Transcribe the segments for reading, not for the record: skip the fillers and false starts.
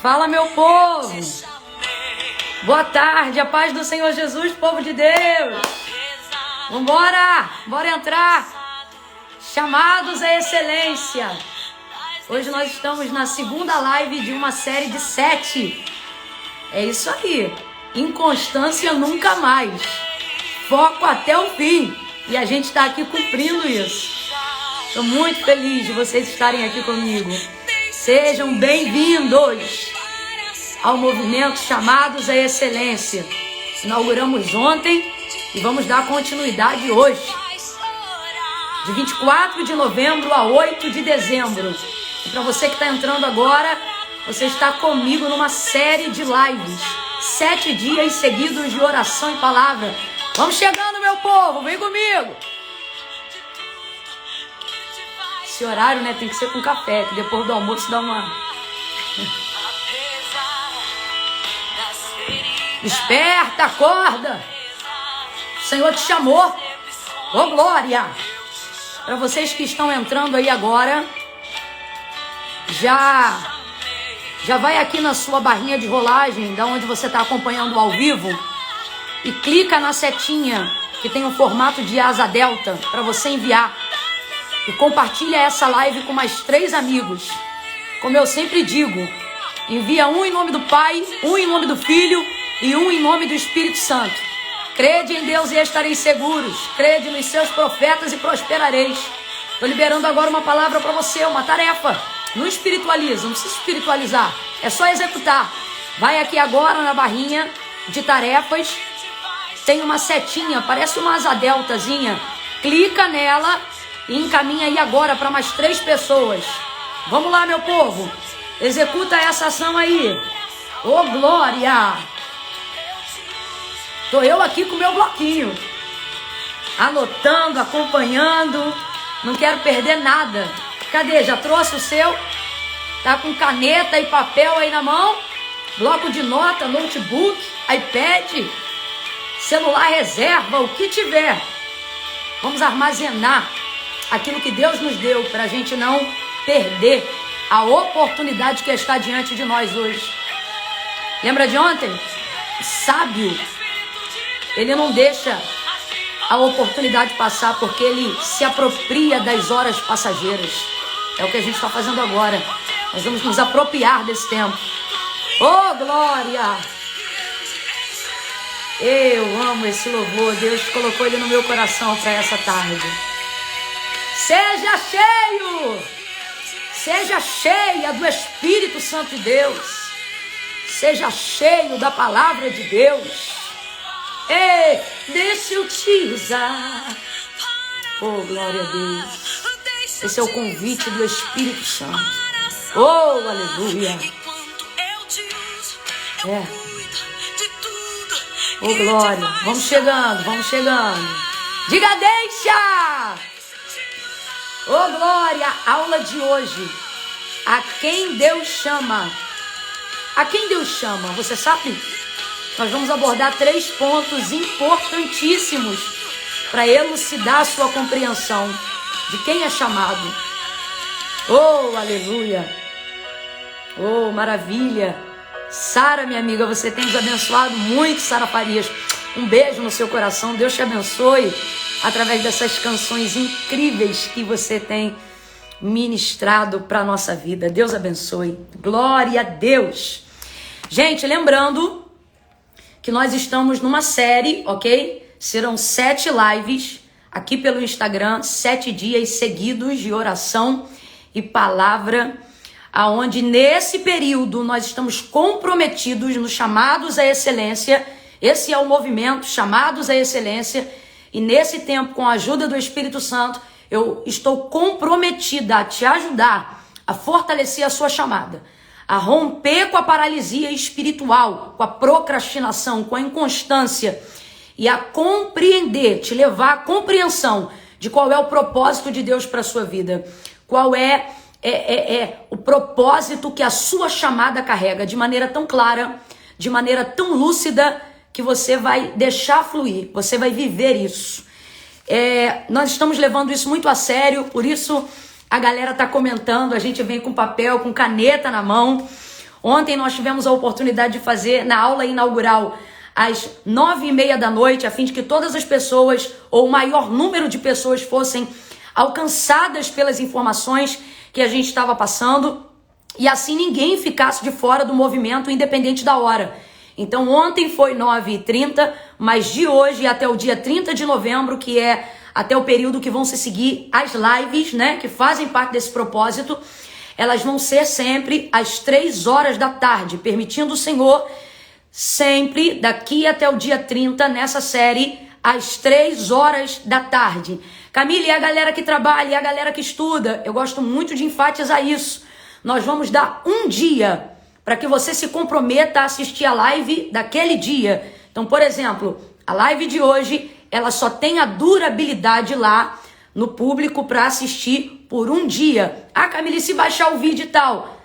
Fala, meu povo. Boa tarde, a paz do Senhor Jesus, povo de Deus. Vambora, bora entrar. Chamados à excelência. Hoje nós estamos na segunda live de uma série de 7. É isso aí. Inconstância nunca mais. Foco até o fim. E a gente está aqui cumprindo isso. Estou muito feliz de vocês estarem aqui comigo. Sejam bem-vindos ao movimento Chamados à Excelência. Inauguramos ontem e vamos dar continuidade hoje. De 24 de novembro a 8 de dezembro. E para você que está entrando agora, você está comigo numa série de lives. 7 dias seguidos de oração e palavra. Vamos chegando, meu povo, vem comigo. Esse horário, né, tem que ser com café, que depois do almoço dá uma... Desperta, acorda. O Senhor te chamou. Ô, glória. Para vocês que estão entrando aí agora, já vai aqui na sua barrinha de rolagem, da onde você está acompanhando ao vivo, e clica na setinha que tem um formato de asa delta para você enviar. E compartilha essa live com mais 3 amigos. Como eu sempre digo, envia um em nome do Pai, um em nome do Filho e um em nome do Espírito Santo. Crede em Deus e estareis seguros. Crede nos seus profetas e prosperareis. Estou liberando agora uma palavra para você, uma tarefa. Não espiritualiza, não precisa espiritualizar. É só executar. Vai aqui agora na barrinha de tarefas. Tem uma setinha, parece uma asa deltazinha. Clica nela e encaminha aí agora para mais 3 pessoas. Vamos lá, meu povo. Executa essa ação aí. Ô, glória! Tô eu aqui com o meu bloquinho. Anotando, acompanhando. Não quero perder nada. Cadê? Já trouxe o seu? Tá com caneta e papel aí na mão? Bloco de nota, notebook, iPad, celular reserva, o que tiver. Vamos armazenar aquilo que Deus nos deu para a gente não perder a oportunidade que está diante de nós hoje. Lembra de ontem? O sábio, ele não deixa a oportunidade passar porque ele se apropria das horas passageiras. É o que a gente está fazendo agora. Nós vamos nos apropriar desse tempo. Oh, glória! Eu amo esse louvor. Deus colocou ele no meu coração para essa tarde. Seja cheio! Seja cheia do Espírito Santo de Deus. Seja cheio da palavra de Deus. Ei, deixa eu te usar. Oh, glória a Deus. Esse é o convite do Espírito Santo. Oh, aleluia. É. Oh, glória. Vamos chegando, vamos chegando. Diga, deixa. Oh, glória. Aula de hoje. A quem Deus chama. A quem Deus chama, você sabe? Nós vamos abordar 3 pontos importantíssimos para elucidar a sua compreensão de quem é chamado. Oh, aleluia. Oh, maravilha. Sara, minha amiga, você tem nos abençoado muito, Sara Farias. Um beijo no seu coração. Deus te abençoe através dessas canções incríveis que você tem ministrado para a nossa vida. Deus abençoe. Glória a Deus. Gente, lembrando que nós estamos numa série, ok? Serão 7 lives aqui pelo Instagram, 7 dias seguidos de oração e palavra, aonde nesse período nós estamos comprometidos nos chamados à excelência. Esse é o movimento Chamados à Excelência. E nesse tempo, com a ajuda do Espírito Santo, eu estou comprometida a te ajudar a fortalecer a sua chamada, a romper com a paralisia espiritual, com a procrastinação, com a inconstância e a compreender, te levar à compreensão de qual é o propósito de Deus para a sua vida, qual é o propósito que a sua chamada carrega, de maneira tão clara, de maneira tão lúcida, que você vai deixar fluir, você vai viver isso. Nós estamos levando isso muito a sério, por isso a galera tá comentando, a gente vem com papel, com caneta na mão. Ontem nós tivemos a oportunidade de fazer na aula inaugural às 9h30 da noite, a fim de que todas as pessoas, ou o maior número de pessoas, fossem alcançadas pelas informações que a gente estava passando, e assim ninguém ficasse de fora do movimento, independente da hora. Então ontem foi 9h30, mas de hoje até o dia 30 de novembro, que é até o período que vão se seguir as lives, né, que fazem parte desse propósito, elas vão ser sempre às 3 horas da tarde, permitindo o Senhor, sempre daqui até o dia 30, nessa série, às 3 horas da tarde. Camila, e a galera que trabalha, e a galera que estuda, eu gosto muito de enfatizar isso. Nós vamos dar um dia para que você se comprometa a assistir a live daquele dia. Então, por exemplo, a live de hoje, ela só tem a durabilidade lá no público para assistir por um dia. Ah, Camila, e se baixar o vídeo e tal?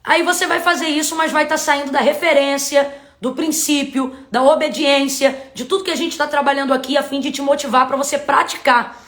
Aí você vai fazer isso, mas vai estar saindo da referência, do princípio, da obediência, de tudo que a gente está trabalhando aqui a fim de te motivar para você praticar.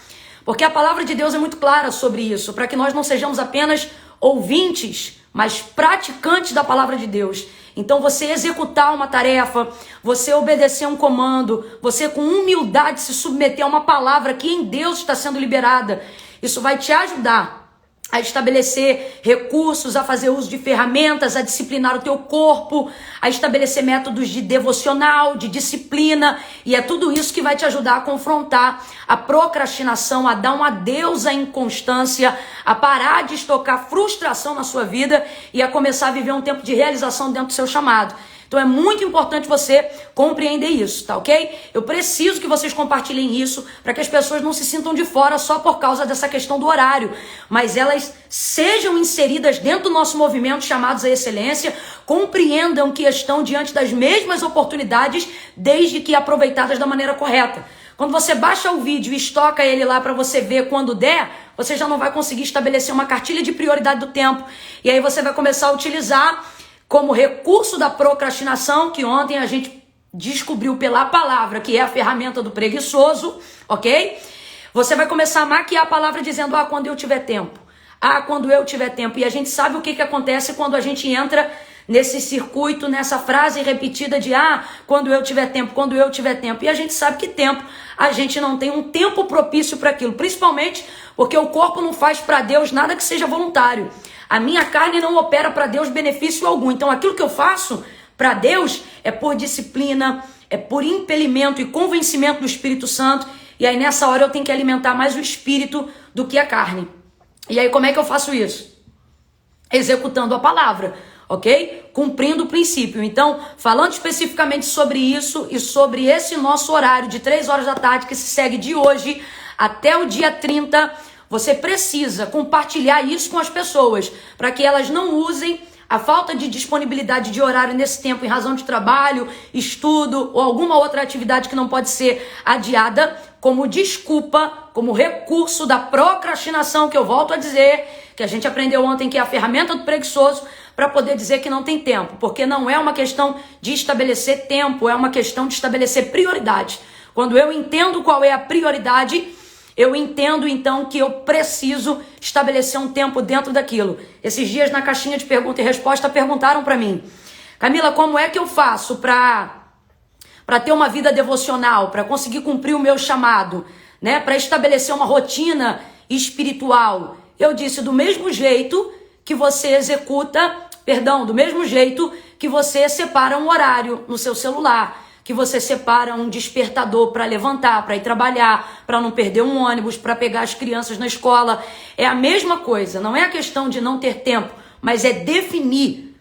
Porque a palavra de Deus é muito clara sobre isso, para que nós não sejamos apenas ouvintes, mas praticantes da palavra de Deus. Então você executar uma tarefa, você obedecer um comando, você com humildade se submeter a uma palavra que em Deus está sendo liberada, isso vai te ajudar a estabelecer recursos, a fazer uso de ferramentas, a disciplinar o teu corpo, a estabelecer métodos de devocional, de disciplina, e é tudo isso que vai te ajudar a confrontar a procrastinação, a dar um adeus à inconstância, a parar de estocar frustração na sua vida e a começar a viver um tempo de realização dentro do seu chamado. Então é muito importante você compreender isso, tá ok? Eu preciso que vocês compartilhem isso para que as pessoas não se sintam de fora só por causa dessa questão do horário, mas elas sejam inseridas dentro do nosso movimento chamados à excelência, compreendam que estão diante das mesmas oportunidades desde que aproveitadas da maneira correta. Quando você baixa o vídeo e estoca ele lá para você ver quando der, você já não vai conseguir estabelecer uma cartilha de prioridade do tempo. E aí você vai começar a utilizar como recurso da procrastinação, que ontem a gente descobriu pela palavra, que é a ferramenta do preguiçoso, ok? Você vai começar a maquiar a palavra dizendo, quando eu tiver tempo. Quando eu tiver tempo. E a gente sabe o que acontece quando a gente entra nesse circuito, nessa frase repetida de, quando eu tiver tempo, quando eu tiver tempo. E a gente sabe que tempo, a gente não tem um tempo propício para aquilo, principalmente porque o corpo não faz para Deus nada que seja voluntário. A minha carne não opera para Deus benefício algum. Então aquilo que eu faço para Deus é por disciplina, é por impelimento e convencimento do Espírito Santo. E aí nessa hora eu tenho que alimentar mais o Espírito do que a carne. E aí como é que eu faço isso? Executando a palavra, ok? Cumprindo o princípio. Então, falando especificamente sobre isso e sobre esse nosso horário de 3 horas da tarde que se segue de hoje até o dia 30, você precisa compartilhar isso com as pessoas, para que elas não usem a falta de disponibilidade de horário nesse tempo em razão de trabalho, estudo ou alguma outra atividade que não pode ser adiada como desculpa, como recurso da procrastinação, que eu volto a dizer, que a gente aprendeu ontem que é a ferramenta do preguiçoso, para poder dizer que não tem tempo, porque não é uma questão de estabelecer tempo, é uma questão de estabelecer prioridade. Quando eu entendo qual é a prioridade, eu entendo então que eu preciso estabelecer um tempo dentro daquilo. Esses dias na caixinha de pergunta e resposta perguntaram para mim, Camila, como é que eu faço para ter uma vida devocional, para conseguir cumprir o meu chamado, né? Para estabelecer uma rotina espiritual? Eu disse, do mesmo jeito que você do mesmo jeito que você separa um horário no seu celular, que você separa um despertador para levantar, para ir trabalhar, para não perder um ônibus, para pegar as crianças na escola. É a mesma coisa, não é a questão de não ter tempo, mas é definir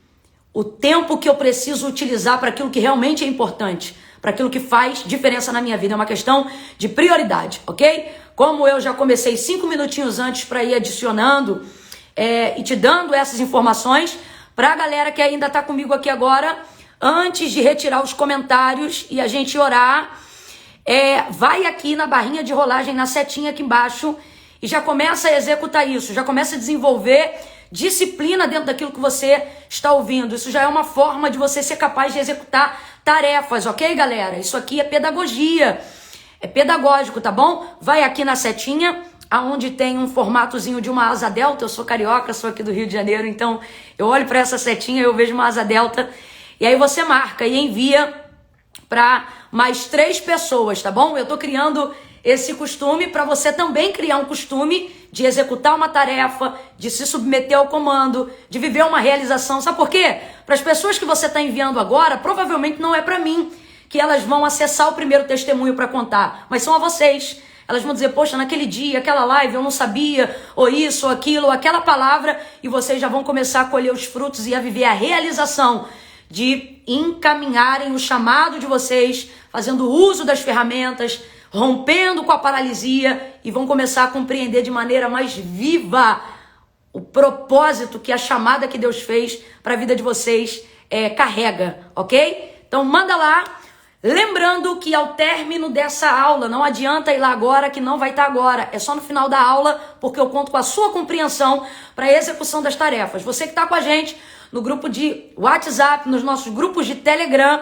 o tempo que eu preciso utilizar para aquilo que realmente é importante, para aquilo que faz diferença na minha vida. É uma questão de prioridade, ok? Como eu já comecei 5 minutinhos antes para ir adicionando e te dando essas informações, para a galera que ainda está comigo aqui agora, antes de retirar os comentários e a gente orar, vai aqui na barrinha de rolagem, na setinha aqui embaixo, e já começa a executar isso, já começa a desenvolver disciplina dentro daquilo que você está ouvindo. Isso já é uma forma de você ser capaz de executar tarefas, ok, galera? Isso aqui é pedagogia, é pedagógico, tá bom? Vai aqui na setinha, aonde tem um formatozinho de uma asa delta. Eu sou carioca, sou aqui do Rio de Janeiro, então eu olho para essa setinha e eu vejo uma asa delta. E aí você marca e envia para mais 3 pessoas, tá bom? Eu tô criando esse costume para você também criar um costume de executar uma tarefa, de se submeter ao comando, de viver uma realização. Sabe por quê? Para as pessoas que você está enviando agora, provavelmente não é para mim que elas vão acessar o primeiro testemunho para contar, mas são a vocês. Elas vão dizer, poxa, naquele dia, aquela live, eu não sabia, ou isso, ou aquilo, ou aquela palavra, e vocês já vão começar a colher os frutos e a viver a realização de encaminharem o chamado de vocês, fazendo uso das ferramentas, rompendo com a paralisia, e vão começar a compreender de maneira mais viva o propósito que a chamada que Deus fez para a vida de vocês carrega, ok? Então manda lá, lembrando que ao término dessa aula, não adianta ir lá agora que não vai estar agora, é só no final da aula, porque eu conto com a sua compreensão para a execução das tarefas. Você que está com a gente no grupo de WhatsApp, nos nossos grupos de Telegram,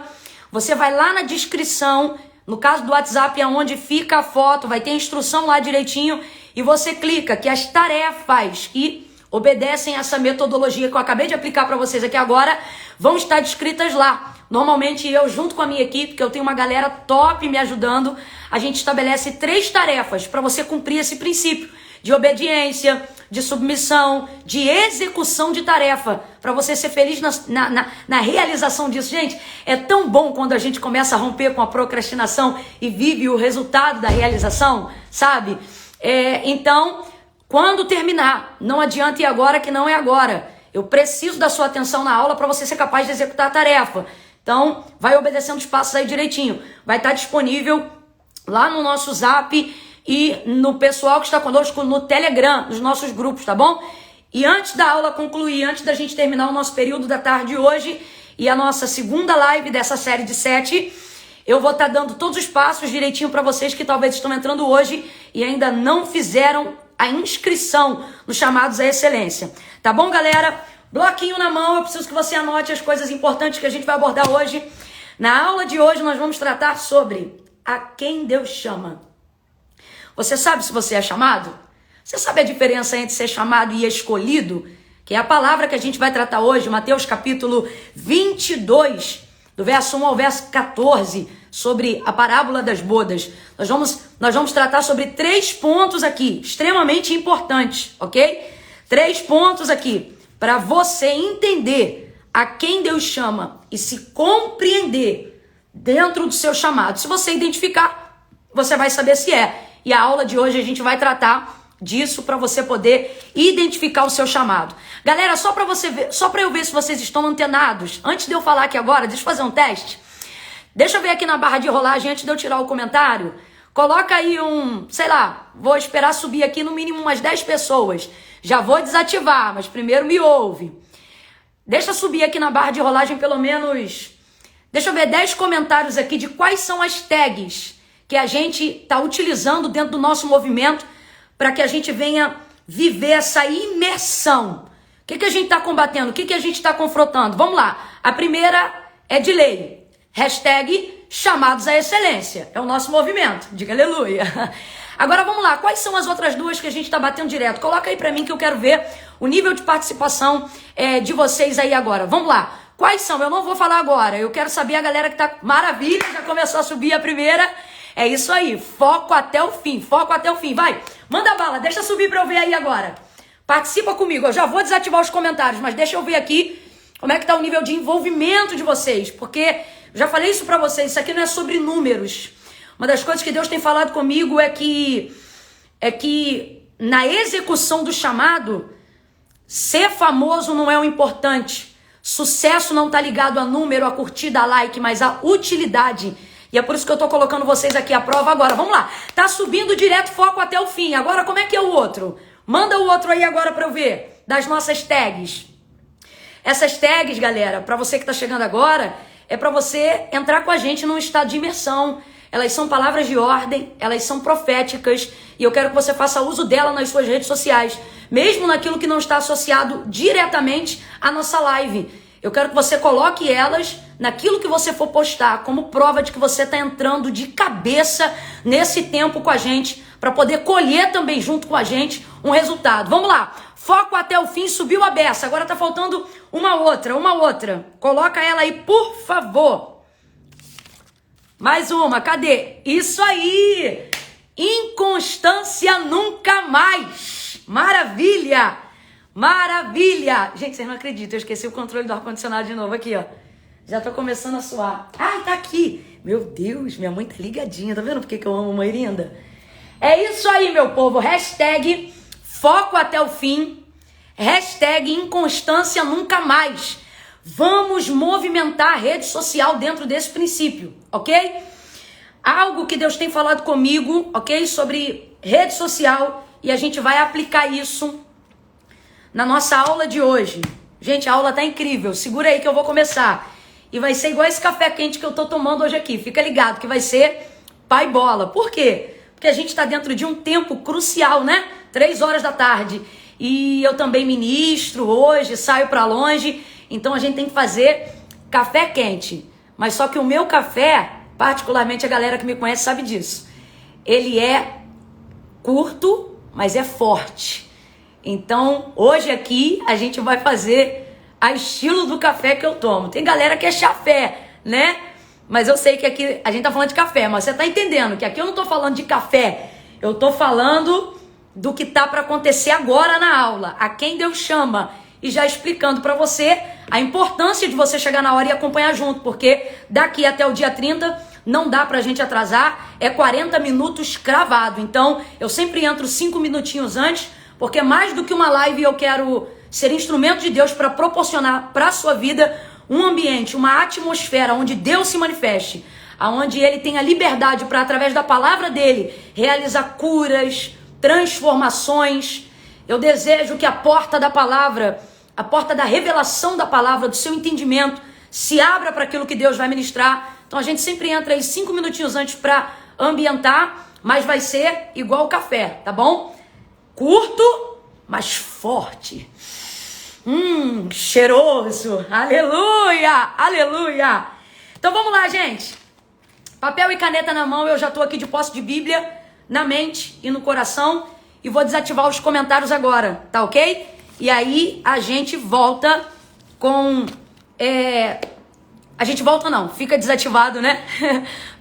você vai lá na descrição. No caso do WhatsApp é onde fica a foto, vai ter a instrução lá direitinho e você clica que as tarefas que obedecem essa metodologia que eu acabei de aplicar para vocês aqui agora vão estar descritas lá. Normalmente eu, junto com a minha equipe, que eu tenho uma galera top me ajudando, a gente estabelece 3 tarefas para você cumprir esse princípio de obediência, de submissão, de execução de tarefa, para você ser feliz na realização disso. Gente, é tão bom quando a gente começa a romper com a procrastinação e vive o resultado da realização, sabe? Então, quando terminar, não adianta ir agora que não é agora. Eu preciso da sua atenção na aula para você ser capaz de executar a tarefa. Então, vai obedecendo os passos aí direitinho. Vai estar disponível lá no nosso Zap e no pessoal que está conosco no Telegram, nos nossos grupos, tá bom? E antes da aula concluir, antes da gente terminar o nosso período da tarde hoje e a nossa segunda live dessa série de 7, eu vou estar dando todos os passos direitinho para vocês que talvez estão entrando hoje e ainda não fizeram a inscrição nos chamados à excelência. Tá bom, galera? Bloquinho na mão, eu preciso que você anote as coisas importantes que a gente vai abordar hoje. Na aula de hoje nós vamos tratar sobre a quem Deus chama. Você sabe se você é chamado? Você sabe a diferença entre ser chamado e escolhido? Que é a palavra que a gente vai tratar hoje, Mateus capítulo 22, do verso 1 ao verso 14, sobre a parábola das bodas. Nós vamos tratar sobre 3 pontos aqui, extremamente importantes, ok? 3 pontos aqui, para você entender a quem Deus chama e se compreender dentro do seu chamado. Se você identificar, você vai saber se é. E a aula de hoje a gente vai tratar disso para você poder identificar o seu chamado. Galera, só para eu ver se vocês estão antenados, antes de eu falar aqui agora, deixa eu fazer um teste. Deixa eu ver aqui na barra de rolagem, antes de eu tirar o comentário, coloca aí sei lá, vou esperar subir aqui no mínimo umas 10 pessoas. Já vou desativar, mas primeiro me ouve. Deixa subir aqui na barra de rolagem pelo menos, deixa eu ver 10 comentários aqui de quais são as tags que a gente está utilizando dentro do nosso movimento para que a gente venha viver essa imersão. O que a gente está combatendo? O que a gente está confrontando? Vamos lá. A primeira é de lei. Hashtag chamados à excelência. É o nosso movimento. Diga aleluia. Agora vamos lá. Quais são as outras 2 que a gente está batendo direto? Coloca aí para mim que eu quero ver o nível de participação de vocês aí agora. Vamos lá. Quais são? Eu não vou falar agora. Eu quero saber a galera que tá... Maravilha, já começou a subir a primeira. É isso aí, foco até o fim, vai, manda bala, deixa subir pra eu ver aí agora, participa comigo, eu já vou desativar os comentários, mas deixa eu ver aqui como é que tá o nível de envolvimento de vocês, porque eu já falei isso pra vocês, isso aqui não é sobre números, uma das coisas que Deus tem falado comigo é que na execução do chamado, ser famoso não é o importante, sucesso não tá ligado a número, a curtida, a like, mas a utilidade. E é por isso que eu tô colocando vocês aqui à prova agora. Vamos lá. Tá subindo direto, foco até o fim. Agora, como é que é o outro? Manda o outro aí agora pra eu ver. Das nossas tags. Essas tags, galera, pra você que tá chegando agora, é pra você entrar com a gente num estado de imersão. Elas são palavras de ordem, elas são proféticas. E eu quero que você faça uso dela nas suas redes sociais. Mesmo naquilo que não está associado diretamente à nossa live. Eu quero que você coloque elas naquilo que você for postar, como prova de que você está entrando de cabeça nesse tempo com a gente, para poder colher também junto com a gente um resultado. Vamos lá. Foco até o fim, subiu a beça. Agora tá faltando uma outra. Coloca ela aí, por favor. Mais uma, cadê? Isso aí! Inconstância nunca mais. Maravilha! Maravilha! Gente, vocês não acreditam, eu esqueci o controle do ar-condicionado de novo aqui, ó. Já tô começando a suar. Ai, tá aqui. Meu Deus, minha mãe tá ligadinha. Tá vendo por que eu amo mãe linda? É isso aí, meu povo. Hashtag foco até o fim. Hashtag inconstância nunca mais. Vamos movimentar a rede social dentro desse princípio, ok? Algo que Deus tem falado comigo, ok? Sobre rede social. E a gente vai aplicar isso na nossa aula de hoje. Gente, a aula tá incrível. Segura aí que eu vou começar. E vai ser igual esse café quente que eu tô tomando hoje aqui. Fica ligado que vai ser pai bola. Por quê? Porque a gente tá dentro de um tempo crucial, né? 3 horas da tarde. E eu também ministro hoje, saio pra longe. Então a gente tem que fazer café quente. Mas só que o meu café, particularmente a galera que me conhece sabe disso. Ele é curto, mas é forte. Então hoje aqui a gente vai fazer a estilo do café que eu tomo. Tem galera que é chafé, né? Mas eu sei que aqui a gente tá falando de café, mas você tá entendendo que aqui eu não tô falando de café. Eu tô falando do que tá para acontecer agora na aula. A quem Deus chama. E já explicando para você a importância de você chegar na hora e acompanhar junto. Porque daqui até o dia 30 não dá pra gente atrasar. É 40 minutos cravado. Então eu sempre entro 5 minutinhos antes. Porque mais do que uma live eu quero ser instrumento de Deus para proporcionar para a sua vida um ambiente, uma atmosfera onde Deus se manifeste, onde Ele tenha liberdade para, através da palavra dEle, realizar curas, transformações. Eu desejo que a porta da palavra, a porta da revelação da palavra, do seu entendimento, se abra para aquilo que Deus vai ministrar. Então a gente sempre entra aí 5 minutinhos antes para ambientar, mas vai ser igual o café, tá bom? Curto, mas forte. Cheiroso. Aleluia, aleluia. Então vamos lá, gente. Papel e caneta na mão, eu já tô aqui de posse de Bíblia na mente e no coração. E vou desativar os comentários agora, tá ok? E aí a gente volta com... A gente volta não, fica desativado, né?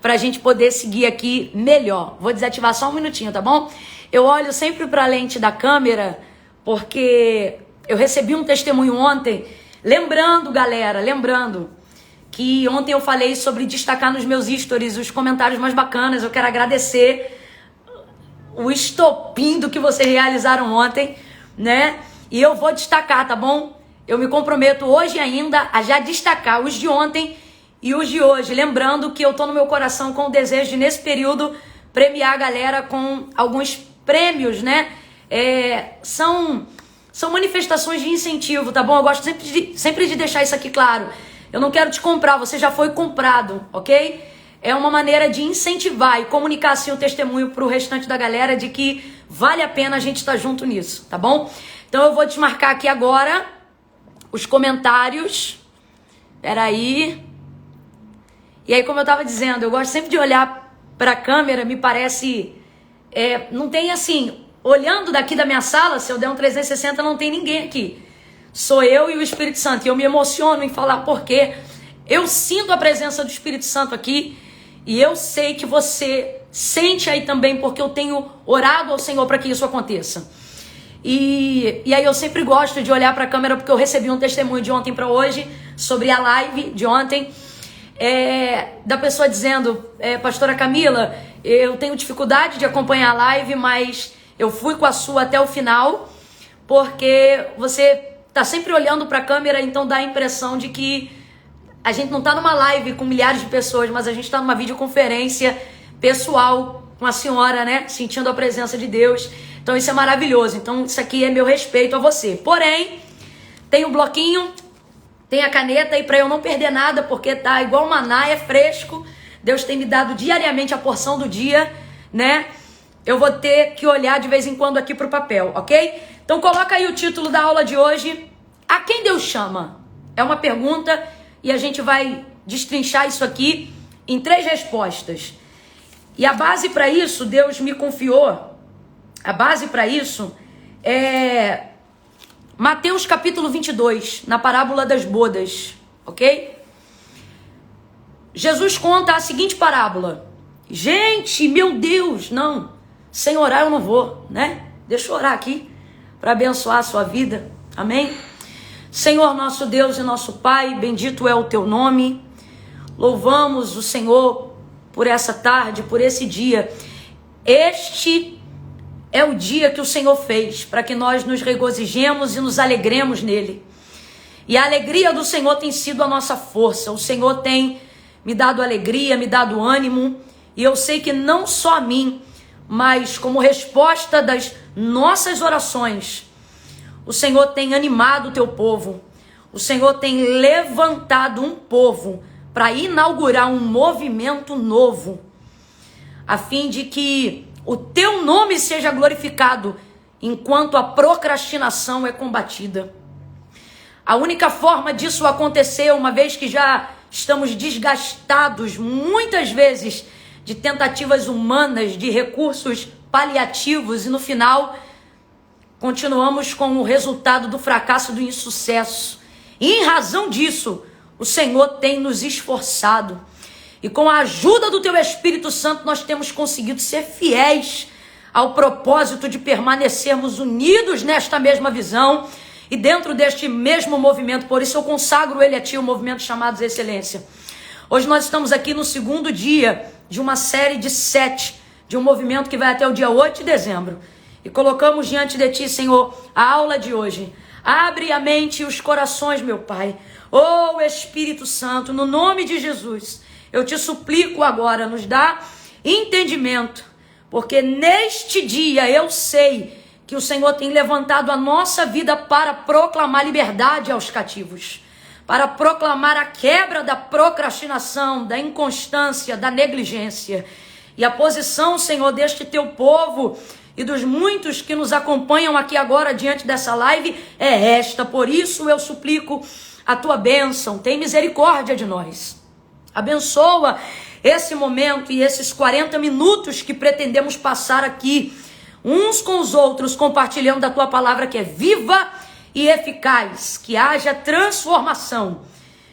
Pra gente poder seguir aqui melhor. Vou desativar só um minutinho, tá bom? Eu olho sempre pra lente da câmera, porque eu recebi um testemunho ontem. Lembrando, galera, que ontem eu falei sobre destacar nos meus stories os comentários mais bacanas. Eu quero agradecer o estopim do que vocês realizaram ontem, né? E eu vou destacar, tá bom? Eu me comprometo hoje ainda a já destacar os de ontem e os de hoje. Lembrando que eu tô no meu coração com o desejo de, nesse período, premiar a galera com alguns prêmios, né? São manifestações de incentivo, tá bom? Eu gosto sempre de deixar isso aqui claro. Eu não quero te comprar, você já foi comprado, ok? É uma maneira de incentivar e comunicar assim o testemunho pro restante da galera de que vale a pena a gente estar junto nisso, tá bom? Então eu vou desmarcar aqui agora os comentários. Peraí. E aí, como eu tava dizendo, eu gosto sempre de olhar pra câmera, me parece... não tem assim... Olhando daqui da minha sala, se eu der um 360, não tem ninguém aqui. Sou eu e o Espírito Santo. E eu me emociono em falar porque eu sinto a presença do Espírito Santo aqui. E eu sei que você sente aí também, porque eu tenho orado ao Senhor para que isso aconteça. E aí eu sempre gosto de olhar para a câmera, porque eu recebi um testemunho de ontem para hoje sobre a live de ontem. Da pessoa dizendo, pastora Camila, eu tenho dificuldade de acompanhar a live, mas eu fui com a sua até o final, porque você tá sempre olhando para a câmera, então dá a impressão de que a gente não tá numa live com milhares de pessoas, mas a gente tá numa videoconferência pessoal com a senhora, né? Sentindo a presença de Deus. Então isso é maravilhoso. Então isso aqui é meu respeito a você. Porém, tem o bloquinho, tem a caneta, e para eu não perder nada, porque tá igual maná, é fresco. Deus tem me dado diariamente a porção do dia, né? Eu vou ter que olhar de vez em quando aqui pro papel, ok? Então coloca aí o título da aula de hoje. A quem Deus chama? É uma pergunta e a gente vai destrinchar isso aqui em 3 respostas. E a base para isso, Deus me confiou A base para isso é Mateus capítulo 22, na parábola das bodas, ok? Jesus conta a seguinte parábola. Gente, meu Deus, não, sem orar eu não vou, né? Deixa eu orar aqui para abençoar a sua vida, amém? Senhor nosso Deus e nosso Pai, bendito é o teu nome. Louvamos o Senhor por essa tarde, por esse dia. Este é o dia que o Senhor fez para que nós nos regozijemos e nos alegremos nele. E a alegria do Senhor tem sido a nossa força. O Senhor tem me dado alegria, me dado ânimo. E eu sei que não só a mim, mas como resposta das nossas orações, o Senhor tem animado o teu povo. O Senhor tem levantado um povo para inaugurar um movimento novo, a fim de que o teu nome seja glorificado enquanto a procrastinação é combatida. A única forma disso acontecer, uma vez que já estamos desgastados muitas vezes de tentativas humanas, de recursos paliativos, e no final continuamos com o resultado do fracasso, do insucesso. E em razão disso, o Senhor tem nos esforçado. E com a ajuda do teu Espírito Santo, nós temos conseguido ser fiéis ao propósito de permanecermos unidos nesta mesma visão e dentro deste mesmo movimento. Por isso eu consagro ele a ti, o movimento chamado Excelência. Hoje nós estamos aqui no segundo dia de uma série de 7, de um movimento que vai até o dia 8 de dezembro. E colocamos diante de ti, Senhor, a aula de hoje. Abre a mente e os corações, meu Pai. Oh, Espírito Santo, no nome de Jesus, eu te suplico agora, nos dá entendimento, porque neste dia eu sei que o Senhor tem levantado a nossa vida para proclamar liberdade aos cativos, para proclamar a quebra da procrastinação, da inconstância, da negligência. E a posição, Senhor, deste teu povo e dos muitos que nos acompanham aqui agora diante dessa live é esta. Por isso eu suplico a tua bênção, tem misericórdia de nós. Abençoa esse momento e esses 40 minutos que pretendemos passar aqui, uns com os outros, compartilhando a tua palavra que é viva e eficaz, que haja transformação,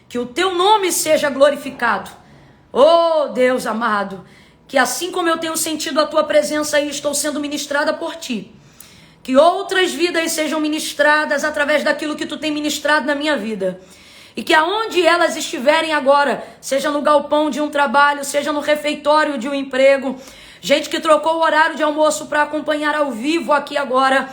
que o teu nome seja glorificado. Oh Deus amado, que assim como eu tenho sentido a tua presença e estou sendo ministrada por ti, que outras vidas sejam ministradas através daquilo que tu tem ministrado na minha vida. E que aonde elas estiverem agora, seja no galpão de um trabalho, seja no refeitório de um emprego, gente que trocou o horário de almoço para acompanhar ao vivo aqui agora,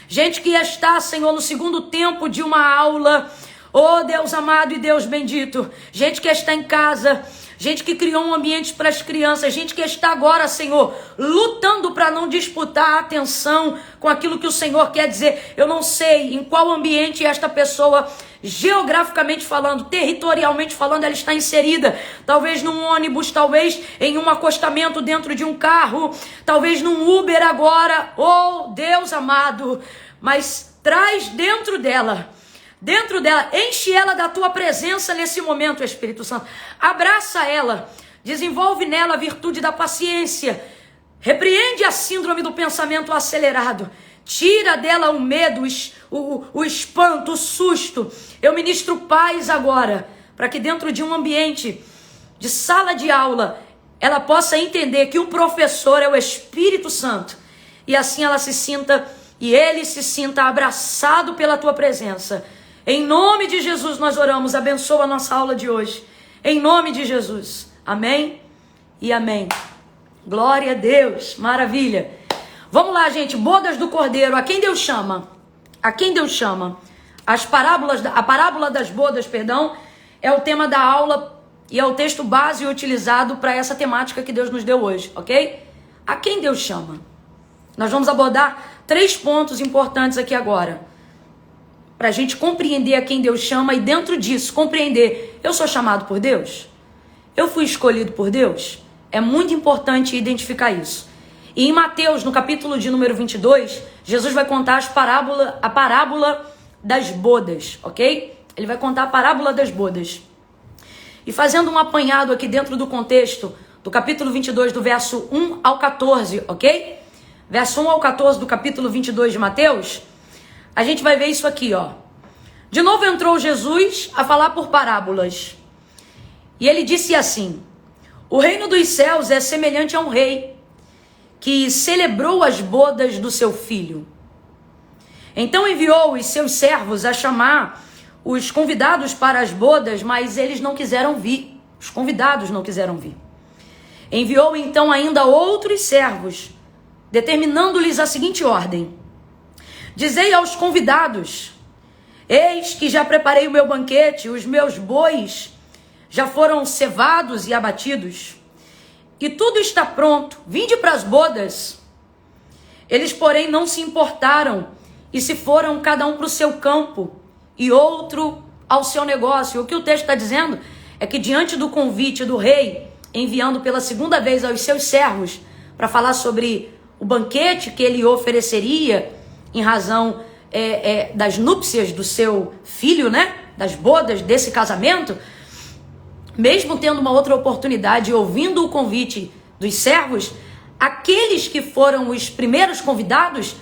gente que está, Senhor, no segundo tempo de uma aula, oh Deus amado e Deus bendito, gente que está em casa, gente que criou um ambiente para as crianças, gente que está agora, Senhor, lutando para não disputar a atenção com aquilo que o Senhor quer dizer. Eu não sei em qual ambiente esta pessoa, geograficamente falando, territorialmente falando, ela está inserida. Talvez num ônibus, talvez em um acostamento dentro de um carro, talvez num Uber agora. Oh, Deus amado, mas traz dentro dela, enche ela da tua presença nesse momento, Espírito Santo. Abraça ela, desenvolve nela a virtude da paciência, repreende a síndrome do pensamento acelerado, tira dela o medo, o espanto, o susto. Eu ministro paz agora, para que dentro de um ambiente de sala de aula, ela possa entender que o professor é o Espírito Santo, e assim ela se sinta, e ele se sinta abraçado pela tua presença. Em nome de Jesus nós oramos, abençoa a nossa aula de hoje. Em nome de Jesus. Amém e amém. Glória a Deus, maravilha. Vamos lá, gente, bodas do Cordeiro, a quem Deus chama? A quem Deus chama? A parábola das bodas, perdão, é o tema da aula e é o texto base utilizado para essa temática que Deus nos deu hoje, ok? A quem Deus chama? Nós vamos abordar 3 pontos importantes aqui agora, para a gente compreender a quem Deus chama e dentro disso compreender, eu sou chamado por Deus? Eu fui escolhido por Deus? É muito importante identificar isso. E em Mateus, no capítulo de número 22, Jesus vai contar a parábola das bodas, ok? Ele vai contar a parábola das bodas. E fazendo um apanhado aqui dentro do contexto do capítulo 22, do verso 1 ao 14, ok? verso 1 ao 14 do capítulo 22 de Mateus, a gente vai ver isso aqui, ó. De novo entrou Jesus a falar por parábolas. E ele disse assim: o reino dos céus é semelhante a um rei que celebrou as bodas do seu filho. Então enviou os seus servos a chamar os convidados para as bodas, mas eles não quiseram vir. Os convidados não quiseram vir. Enviou então ainda outros servos, determinando-lhes a seguinte ordem: dizei aos convidados: eis que já preparei o meu banquete, os meus bois já foram cevados e abatidos, e tudo está pronto, vinde para as bodas. Eles, porém, não se importaram e se foram cada um para o seu campo e outro ao seu negócio. O que o texto está dizendo é que diante do convite do rei, enviando pela segunda vez aos seus servos para falar sobre o banquete que ele ofereceria em razão das núpcias do seu filho, né? Das bodas desse casamento, mesmo tendo uma outra oportunidade, ouvindo o convite dos servos, aqueles que foram os primeiros convidados,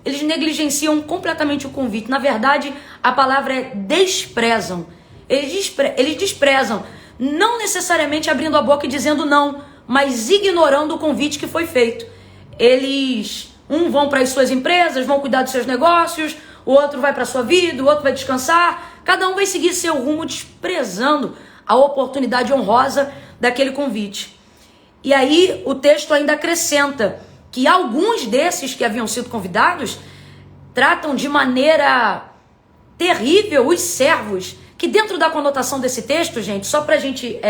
eles negligenciam completamente o convite. Na verdade, a palavra é desprezam. Eles desprezam, não necessariamente abrindo a boca e dizendo não, mas ignorando o convite que foi feito. Eles, vão para as suas empresas, vão cuidar dos seus negócios, o outro vai para a sua vida, o outro vai descansar, cada um vai seguir seu rumo, desprezando a oportunidade honrosa daquele convite. E aí o texto ainda acrescenta que alguns desses que haviam sido convidados tratam de maneira terrível os servos, que dentro da conotação desse texto, gente, só para a gente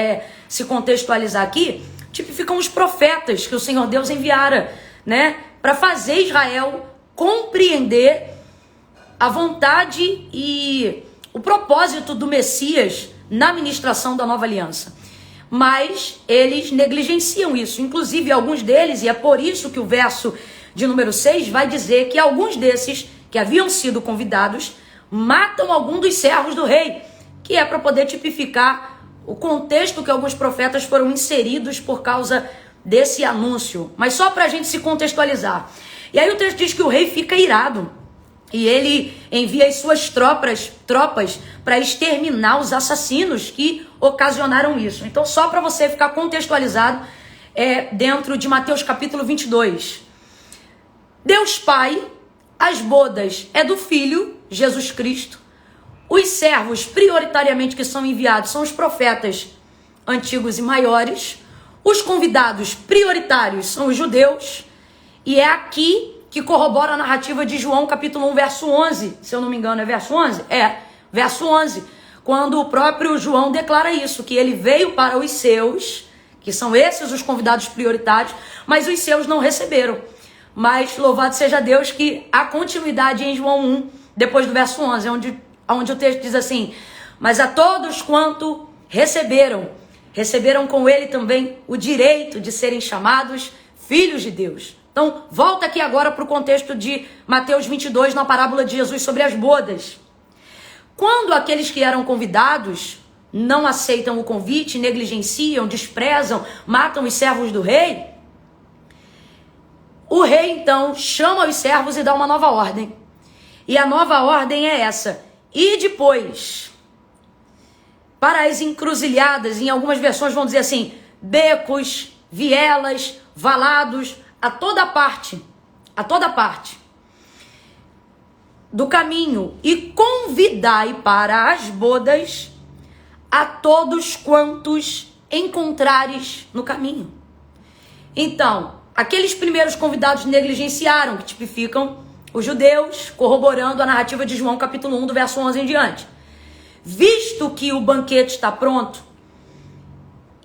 se contextualizar aqui, tipificam os profetas que o Senhor Deus enviara, né, para fazer Israel compreender a vontade e o propósito do Messias na ministração da nova aliança. Mas eles negligenciam isso. Inclusive alguns deles, e é por isso que o verso de número 6 vai dizer que alguns desses que haviam sido convidados matam algum dos servos do rei, que é para poder tipificar o contexto que alguns profetas foram inseridos por causa desse anúncio. Mas só para a gente se contextualizar. E aí o texto diz que o rei fica irado e ele envia as suas tropas para exterminar os assassinos que ocasionaram isso. Então, só para você ficar contextualizado, dentro de Mateus capítulo 22. Deus Pai, as bodas é do Filho, Jesus Cristo. Os servos, prioritariamente, que são enviados são os profetas antigos e maiores. Os convidados prioritários são os judeus. E é aqui que corrobora a narrativa de João, capítulo 1, verso 11. Se eu não me engano, é verso 11? Verso 11. Quando o próprio João declara isso, que ele veio para os seus, que são esses os convidados prioritários, mas os seus não receberam. Mas louvado seja Deus que há continuidade em João 1, depois do verso 11, onde o texto diz assim: mas a todos quanto receberam com ele também o direito de serem chamados filhos de Deus. Então, volta aqui agora para o contexto de Mateus 22, na parábola de Jesus sobre as bodas. Quando aqueles que eram convidados não aceitam o convite, negligenciam, desprezam, matam os servos do rei, o rei então chama os servos e dá uma nova ordem. E a nova ordem é essa: e depois, para as encruzilhadas, em algumas versões vão dizer assim, becos, vielas, valados, a toda parte do caminho, e convidai para as bodas a todos quantos encontrares no caminho. Então, aqueles primeiros convidados negligenciaram, que tipificam os judeus, corroborando a narrativa de João capítulo 1, do verso 11 em diante. Visto que o banquete está pronto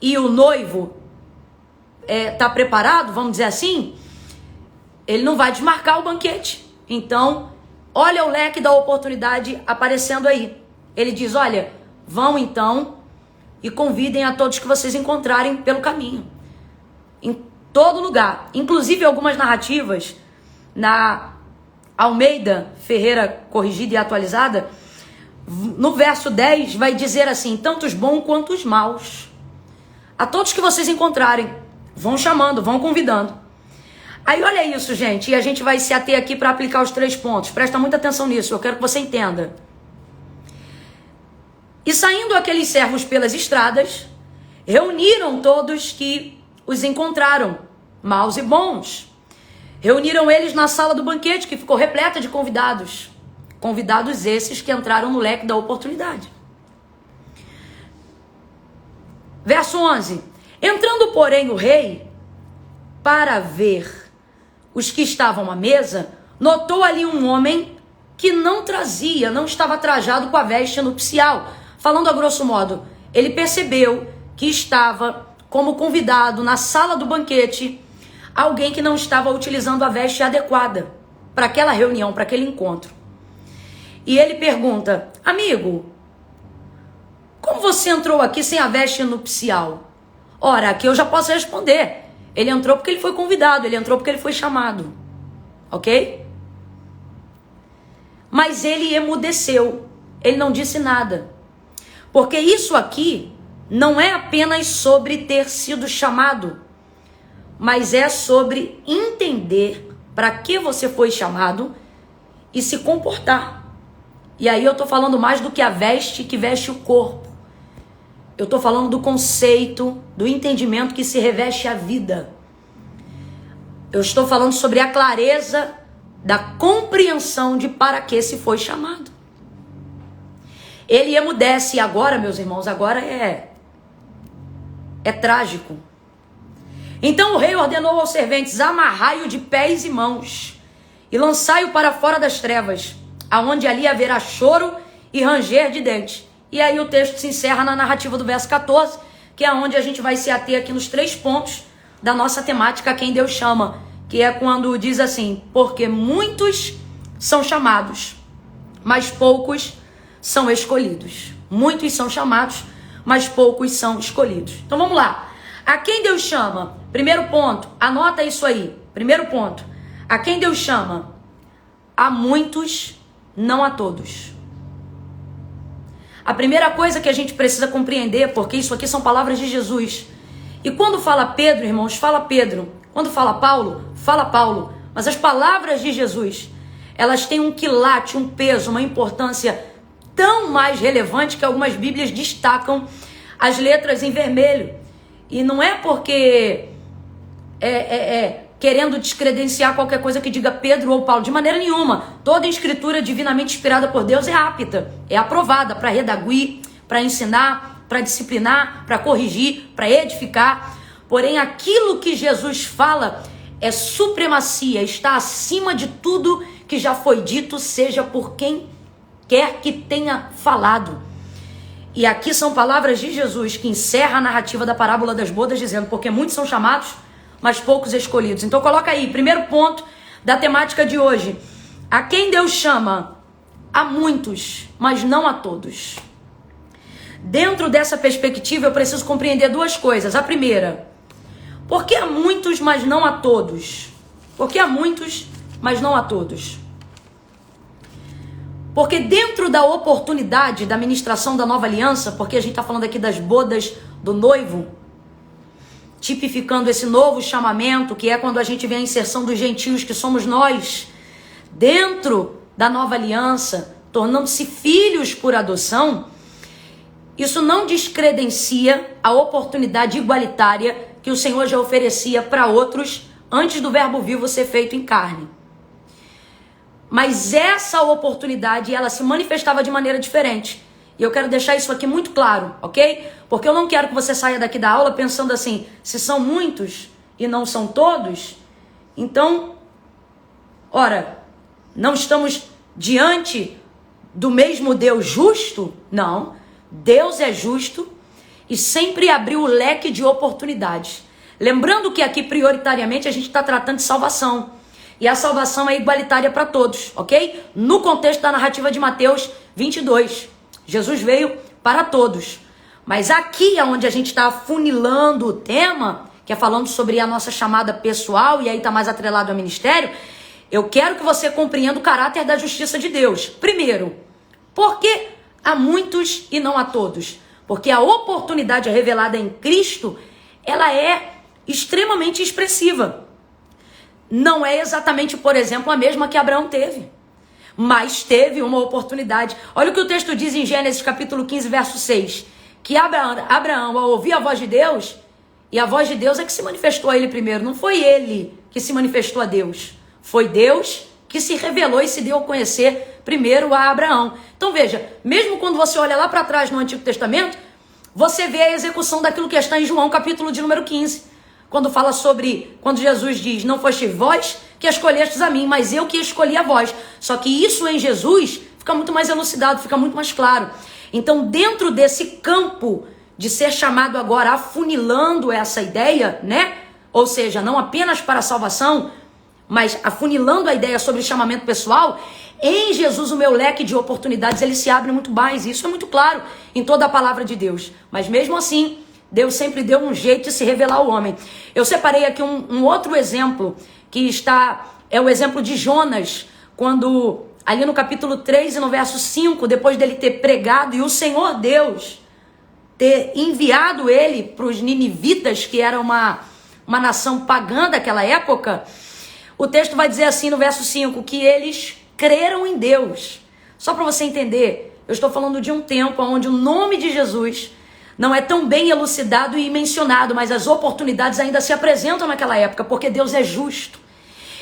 e o noivo está preparado, vamos dizer assim, ele não vai desmarcar o banquete. Então, olha o leque da oportunidade aparecendo aí. Ele diz, olha, vão então e convidem a todos que vocês encontrarem pelo caminho. Em todo lugar. Inclusive algumas narrativas, na Almeida Ferreira corrigida e atualizada, no verso 10 vai dizer assim, tanto os bons quanto os maus. A todos que vocês encontrarem, vão chamando, vão convidando. Aí olha isso, gente, e a gente vai se ater aqui para aplicar os 3 pontos. Presta muita atenção nisso, eu quero que você entenda. E saindo aqueles servos pelas estradas, reuniram todos que os encontraram, maus e bons. Reuniram eles na sala do banquete, que ficou repleta de convidados. Convidados esses que entraram no leque da oportunidade. Verso 11. Entrando, porém, o rei, para ver os que estavam à mesa, notou ali um homem que não estava trajado com a veste nupcial. Falando a grosso modo, ele percebeu que estava como convidado na sala do banquete alguém que não estava utilizando a veste adequada para aquela reunião, para aquele encontro. E ele pergunta: amigo, como você entrou aqui sem a veste nupcial? Ora, aqui eu já posso responder. Ele entrou porque ele foi convidado, ele entrou porque ele foi chamado. Ok? Mas ele emudeceu, ele não disse nada. Porque isso aqui não é apenas sobre ter sido chamado, mas é sobre entender para que você foi chamado e se comportar. E aí eu tô falando mais do que a veste que veste o corpo. Eu tô falando do conceito, do entendimento que se reveste a vida. Eu estou falando sobre a clareza da compreensão de para que se foi chamado. Ele emudece, e agora, meus irmãos, agora é trágico. Então o rei ordenou aos serventes: amarrai-o de pés e mãos e lançai-o para fora das trevas, aonde ali haverá choro e ranger de dentes. E aí o texto se encerra na narrativa do verso 14, que é onde a gente vai se ater aqui nos 3 pontos da nossa temática, quem Deus chama, que é quando diz assim: porque muitos são chamados, mas poucos são escolhidos. Muitos são chamados, mas poucos são escolhidos. Então vamos lá. A quem Deus chama? Primeiro ponto, anota isso aí. Primeiro ponto, a quem Deus chama? A muitos, não a todos. A primeira coisa que a gente precisa compreender, porque isso aqui são palavras de Jesus. E quando fala Pedro, irmãos, fala Pedro. Quando fala Paulo. Mas as palavras de Jesus, elas têm um quilate, um peso, uma importância tão mais relevante que algumas Bíblias destacam as letras em vermelho. E não é porque querendo descredenciar qualquer coisa que diga Pedro ou Paulo, de maneira nenhuma. Toda escritura divinamente inspirada por Deus é apta, é aprovada para redaguir, para ensinar, para disciplinar, para corrigir, para edificar. Porém, aquilo que Jesus fala é supremacia, está acima de tudo que já foi dito, seja por quem quer que tenha falado. E aqui são palavras de Jesus que encerra a narrativa da parábola das bodas, dizendo: porque muitos são chamados, mas poucos escolhidos. Então coloca aí, primeiro ponto da temática de hoje. A quem Deus chama? A muitos, mas não a todos. Dentro dessa perspectiva eu preciso compreender 2 coisas. A primeira: por que há muitos, mas não a todos? Por que há muitos, mas não a todos? Porque dentro da oportunidade da ministração da nova aliança, porque a gente está falando aqui das bodas do noivo, tipificando esse novo chamamento, que é quando a gente vê a inserção dos gentios, que somos nós, dentro da nova aliança, tornando-se filhos por adoção, isso não descredencia a oportunidade igualitária que o Senhor já oferecia para outros antes do verbo vivo ser feito em carne. Mas essa oportunidade, ela se manifestava de maneira diferente. E eu quero deixar isso aqui muito claro, ok? Porque eu não quero que você saia daqui da aula pensando assim: se são muitos e não são todos, então, ora, não estamos diante do mesmo Deus justo? Não. Deus é justo e sempre abriu o leque de oportunidades. Lembrando que aqui, prioritariamente, a gente está tratando de salvação. E a salvação é igualitária para todos, ok? No contexto da narrativa de Mateus 22. Jesus veio para todos. Mas aqui é onde a gente está afunilando o tema, que é falando sobre a nossa chamada pessoal, e aí está mais atrelado ao ministério. Eu quero que você compreenda o caráter da justiça de Deus. Primeiro, por que há muitos e não a todos? Porque a oportunidade revelada em Cristo, ela é extremamente expressiva. não é exatamente, por exemplo, a mesma que Abraão teve. Mas teve uma oportunidade. Olha o que o texto diz em Gênesis capítulo 15, verso 6. Que Abraão, ao ouvir a voz de Deus, e a voz de Deus é que se manifestou a ele primeiro. Não foi ele que se manifestou a Deus. Foi Deus que se revelou e se deu a conhecer primeiro a Abraão. Então veja, mesmo quando você olha lá para trás no Antigo Testamento, você vê a execução daquilo que está em João capítulo de número 15. Quando fala sobre, quando Jesus diz, não foste vós que escolhestes a mim, mas eu que escolhi a vós. Só que isso em Jesus fica muito mais elucidado, fica muito mais claro. Então, dentro desse campo de ser chamado agora, afunilando essa ideia, né? Ou seja, não apenas para a salvação, mas afunilando a ideia sobre chamamento pessoal, em Jesus o meu leque de oportunidades, ele se abre muito mais. Isso é muito claro em toda a palavra de Deus. Mas mesmo assim, Deus sempre deu um jeito de se revelar ao homem. Eu separei aqui um outro exemplo, que é o exemplo de Jonas, quando ali no capítulo 3 e no verso 5, depois dele ter pregado e o Senhor Deus ter enviado ele para os ninivitas, que era uma nação pagã daquela época, o texto vai dizer assim no verso 5, que eles creram em Deus. Só para você entender, eu estou falando de um tempo onde o nome de Jesus não é tão bem elucidado e mencionado, mas as oportunidades ainda se apresentam naquela época, porque Deus é justo.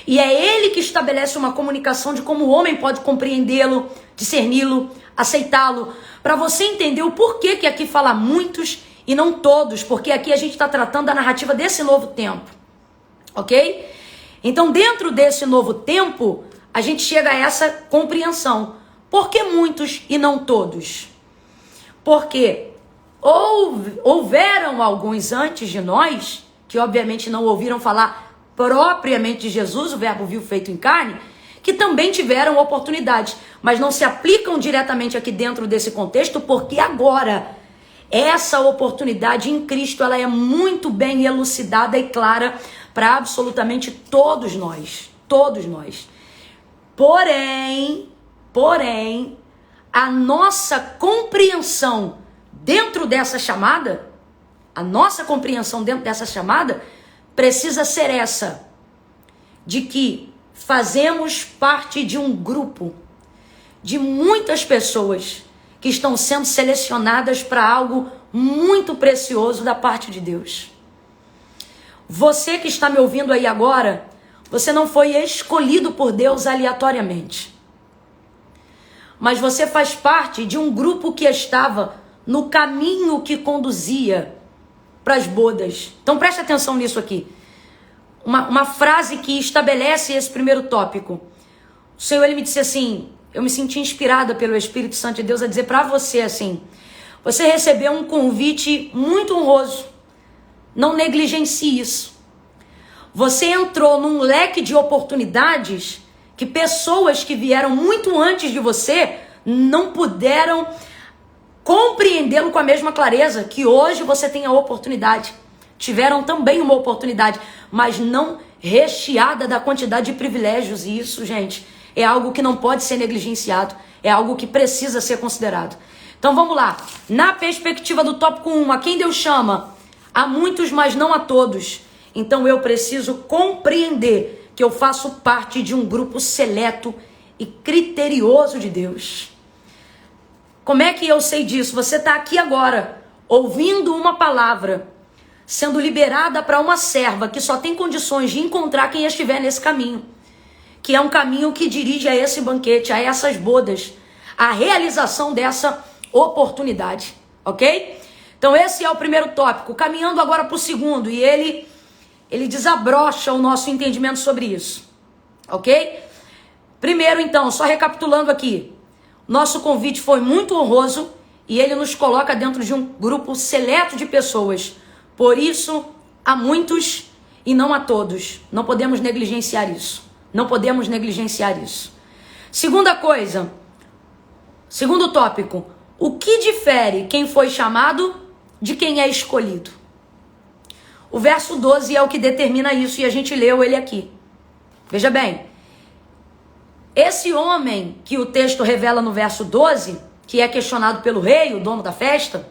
E é Ele que estabelece uma comunicação de como o homem pode compreendê-lo, discerni-lo, aceitá-lo, para você entender o porquê que aqui fala muitos e não todos, porque aqui a gente está tratando da narrativa desse novo tempo, ok? Então, dentro desse novo tempo, a gente chega a essa compreensão. Por que muitos e não todos? Porque houveram alguns antes de nós, que obviamente não ouviram falar propriamente de Jesus, o verbo vivo feito em carne, que também tiveram oportunidades, mas não se aplicam diretamente aqui dentro desse contexto, porque agora essa oportunidade em Cristo, ela é muito bem elucidada e clara para absolutamente todos nós, todos nós. Porém, a nossa compreensão dentro dessa chamada, precisa ser essa, de que fazemos parte de um grupo de muitas pessoas que estão sendo selecionadas para algo muito precioso da parte de Deus. Você que está me ouvindo aí agora, você não foi escolhido por Deus aleatoriamente. Mas você faz parte de um grupo que estava no caminho que conduzia para as bodas. Então preste atenção nisso aqui. Uma frase que estabelece esse primeiro tópico. O Senhor, ele me disse assim, eu me senti inspirada pelo Espírito Santo de Deus a dizer para você assim, você recebeu um convite muito honroso, não negligencie isso. Você entrou num leque de oportunidades que pessoas que vieram muito antes de você não puderam compreendê-lo com a mesma clareza que hoje você tem a oportunidade. Tiveram também uma oportunidade, mas não recheada da quantidade de privilégios. E isso, gente, é algo que não pode ser negligenciado. É algo que precisa ser considerado. Então vamos lá. Na perspectiva do tópico 1, a quem Deus chama? A muitos, mas não a todos. Então eu preciso compreender que eu faço parte de um grupo seleto e criterioso de Deus. Como é que eu sei disso? Você está aqui agora, ouvindo uma palavra, sendo liberada para uma serva que só tem condições de encontrar quem estiver nesse caminho, que é um caminho que dirige a esse banquete, a essas bodas, a realização dessa oportunidade, ok? Então esse é o primeiro tópico. Caminhando agora para o segundo, e ele desabrocha o nosso entendimento sobre isso, ok? Primeiro então, só recapitulando aqui, nosso convite foi muito honroso e ele nos coloca dentro de um grupo seleto de pessoas. Por isso, a muitos e não a todos. Não podemos negligenciar isso. Não podemos negligenciar isso. Segunda coisa, segundo tópico, o que difere quem foi chamado de quem é escolhido? O verso 12 é o que determina isso e a gente leu ele aqui. Veja bem, esse homem que o texto revela no verso 12, que é questionado pelo rei, o dono da festa,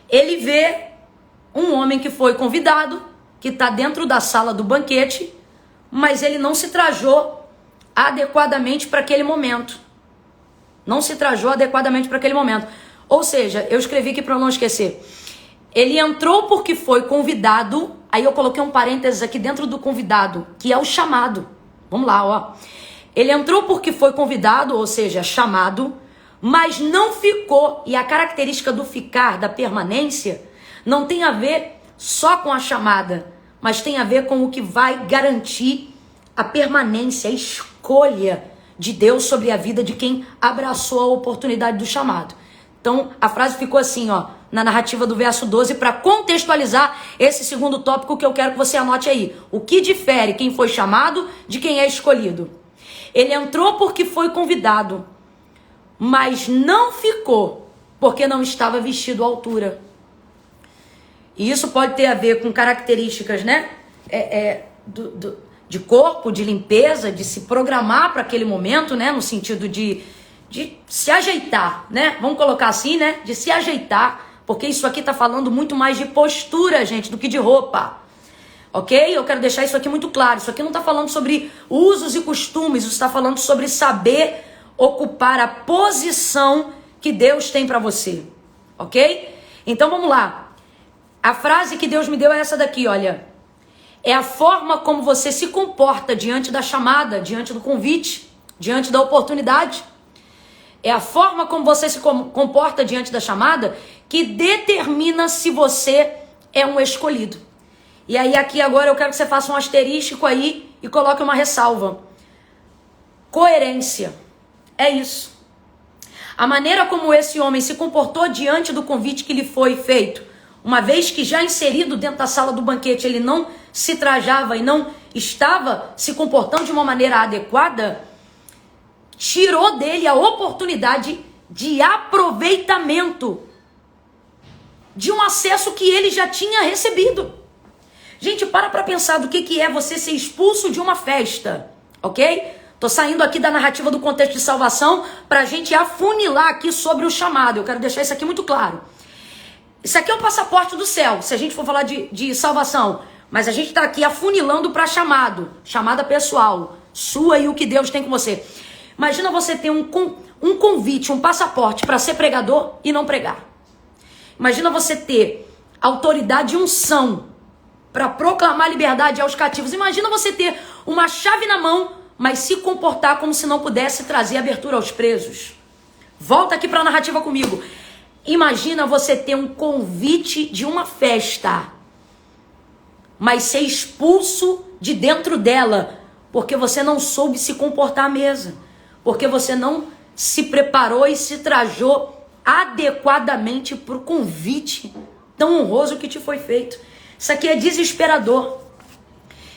ele vê um homem que foi convidado, que está dentro da sala do banquete, mas ele não se trajou adequadamente para aquele momento. Não se trajou adequadamente para aquele momento. Ou seja, eu escrevi aqui para não esquecer. Ele entrou porque foi convidado. Aí eu coloquei um parênteses aqui dentro do convidado, que é o chamado. Vamos lá, ó. Ele entrou porque foi convidado, ou seja, chamado, mas não ficou. E a característica do ficar, da permanência, não tem a ver só com a chamada, mas tem a ver com o que vai garantir a permanência, a escolha de Deus sobre a vida de quem abraçou a oportunidade do chamado. Então, a frase ficou assim, ó, na narrativa do verso 12, para contextualizar esse segundo tópico que eu quero que você anote aí. O que difere quem foi chamado de quem é escolhido? Ele entrou porque foi convidado, mas não ficou porque não estava vestido à altura. E isso pode ter a ver com características, né? De corpo, de limpeza, de se programar para aquele momento, né? No sentido de se ajeitar, né? Vamos colocar assim, né? De se ajeitar, porque isso aqui tá falando muito mais de postura, gente, do que de roupa. Ok? Eu quero deixar isso aqui muito claro. Isso aqui não tá falando sobre usos e costumes, isso está falando sobre saber ocupar a posição que Deus tem para você. Ok? Então vamos lá. A frase que Deus me deu é essa daqui, olha. É a forma como você se comporta diante da chamada, diante do convite, diante da oportunidade. É a forma como você se comporta diante da chamada que determina se você é um escolhido. E aí aqui agora eu quero que você faça um asterístico aí e coloque uma ressalva. Coerência. É isso. A maneira como esse homem se comportou diante do convite que lhe foi feito, uma vez que já inserido dentro da sala do banquete, ele não se trajava e não estava se comportando de uma maneira adequada, tirou dele a oportunidade de aproveitamento de um acesso que ele já tinha recebido. Gente, para pensar do que é você ser expulso de uma festa, ok? Tô saindo aqui da narrativa do contexto de salvação pra gente afunilar aqui sobre o chamado. Eu quero deixar isso aqui muito claro. Isso aqui é o passaporte do céu, se a gente for falar de salvação. Mas a gente tá aqui afunilando para chamado, chamada pessoal, sua e o que Deus tem com você. Imagina você ter um convite, um passaporte para ser pregador e não pregar. Imagina você ter autoridade e unção para proclamar liberdade aos cativos. Imagina você ter uma chave na mão, mas se comportar como se não pudesse trazer abertura aos presos. Volta aqui para a narrativa comigo. Imagina você ter um convite de uma festa, mas ser expulso de dentro dela, porque você não soube se comportar à mesa, porque você não se preparou e se trajou adequadamente para o convite tão honroso que te foi feito. Isso aqui é desesperador.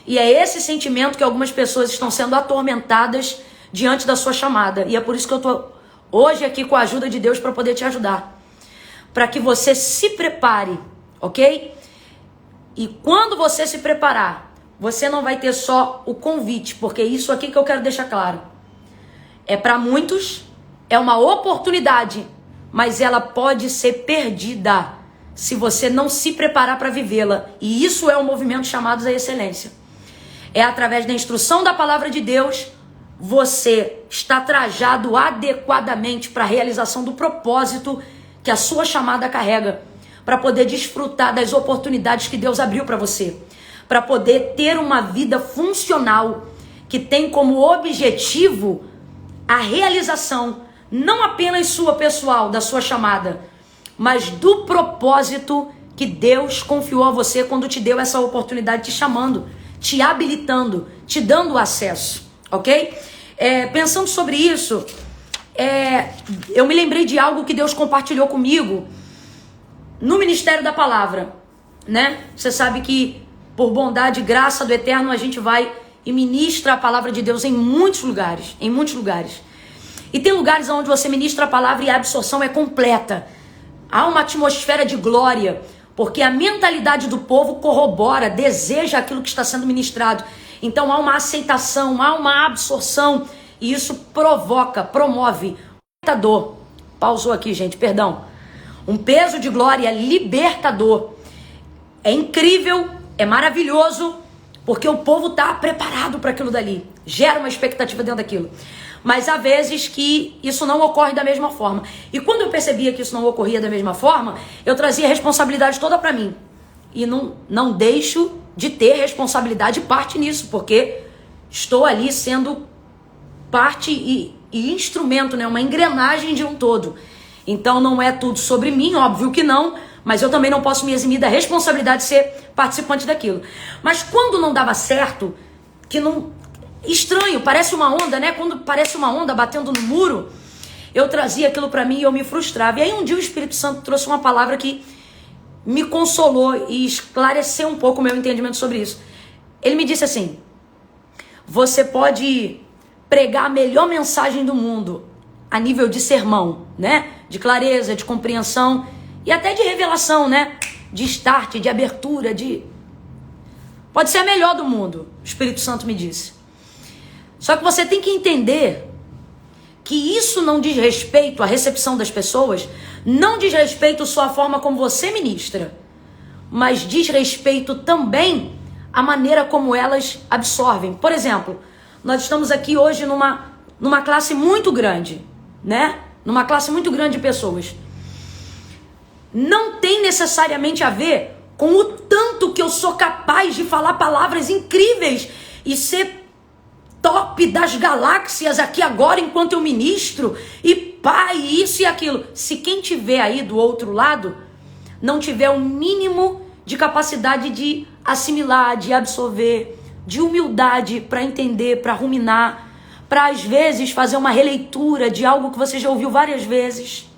E é esse sentimento que algumas pessoas estão sendo atormentadas diante da sua chamada. E é por isso que eu estou hoje aqui com a ajuda de Deus para poder te ajudar. Para que você se prepare, ok? E quando você se preparar, você não vai ter só o convite, porque isso aqui que eu quero deixar claro. É para muitos, é uma oportunidade, mas ela pode ser perdida se você não se preparar para vivê-la. E isso é o movimento chamado à excelência. É através da instrução da palavra de Deus, você está trajado adequadamente para a realização do propósito que a sua chamada carrega, para poder desfrutar das oportunidades que Deus abriu para você, para poder ter uma vida funcional que tem como objetivo a realização, não apenas sua pessoal, da sua chamada, mas do propósito que Deus confiou a você quando te deu essa oportunidade, te chamando, te habilitando, te dando acesso, ok? Pensando sobre isso, eu me lembrei de algo que Deus compartilhou comigo no Ministério da Palavra, né? Você sabe que por bondade e graça do Eterno a gente vai e ministra a palavra de Deus em muitos lugares, em muitos lugares. E tem lugares onde você ministra a palavra e a absorção é completa. Há uma atmosfera de glória, porque a mentalidade do povo corrobora, deseja aquilo que está sendo ministrado. Então há uma aceitação, há uma absorção, e isso provoca, promove libertador. Pausou aqui, gente, perdão. Um peso de glória libertador. É incrível, é maravilhoso, Porque o povo está preparado para aquilo dali. Gera uma expectativa dentro daquilo. Mas há vezes que isso não ocorre da mesma forma. E quando eu percebia que isso não ocorria da mesma forma, eu trazia a responsabilidade toda para mim. E não deixo de ter responsabilidade e parte nisso, porque estou ali sendo parte e instrumento, né? Uma engrenagem de um todo. Então não é tudo sobre mim, óbvio que não, mas eu também não posso me eximir da responsabilidade de ser participante daquilo. Mas quando não dava certo, que não... Estranho, parece uma onda, né? Quando parece uma onda batendo no muro, eu trazia aquilo pra mim e eu me frustrava. E aí um dia o Espírito Santo trouxe uma palavra que me consolou e esclareceu um pouco o meu entendimento sobre isso. Ele me disse assim: você pode pregar a melhor mensagem do mundo a nível de sermão, né? De clareza, de compreensão e até de revelação, né? De start, de abertura, de... Pode ser a melhor do mundo, o Espírito Santo me disse. Só que você tem que entender que isso não diz respeito à recepção das pessoas, não diz respeito à sua forma como você ministra, mas diz respeito também à maneira como elas absorvem. Por exemplo, nós estamos aqui hoje numa classe muito grande, né? Numa classe muito grande de pessoas. Não tem necessariamente a ver com o tanto que eu sou capaz de falar palavras incríveis e ser top das galáxias aqui agora enquanto eu ministro, e pai, isso e aquilo. Se quem tiver aí do outro lado não tiver o mínimo de capacidade de assimilar, de absorver, de humildade para entender, para ruminar, para às vezes fazer uma releitura de algo que você já ouviu várias vezes.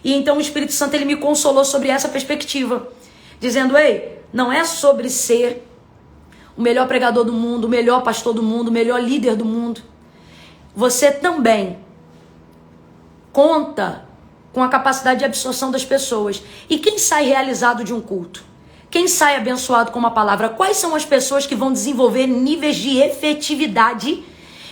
E então o Espírito Santo ele me consolou sobre essa perspectiva, dizendo: ei, não é sobre ser o melhor pregador do mundo, o melhor pastor do mundo, o melhor líder do mundo. Você também conta com a capacidade de absorção das pessoas. E quem sai realizado de um culto? Quem sai abençoado com uma palavra? Quais são as pessoas que vão desenvolver níveis de efetividade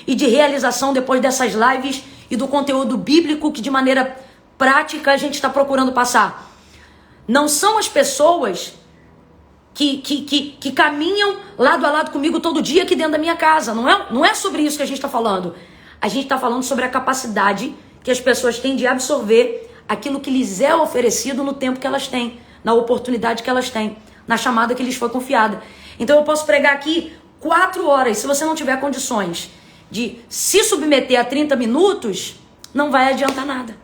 e de realização depois dessas lives e do conteúdo bíblico que de maneira prática a gente está procurando passar? Não são as pessoas que caminham lado a lado comigo todo dia aqui dentro da minha casa. Não é sobre isso que a gente está falando. A gente está falando sobre a capacidade que as pessoas têm de absorver aquilo que lhes é oferecido no tempo que elas têm, na oportunidade que elas têm, na chamada que lhes foi confiada. Então eu posso pregar aqui 4 horas. Se você não tiver condições de se submeter a 30 minutos, não vai adiantar nada.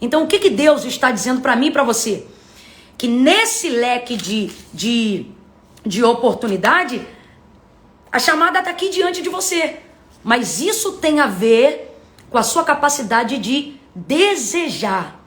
Então o que Deus está dizendo para mim e para você? Que nesse leque de oportunidade, a chamada está aqui diante de você. Mas isso tem a ver com a sua capacidade de desejar,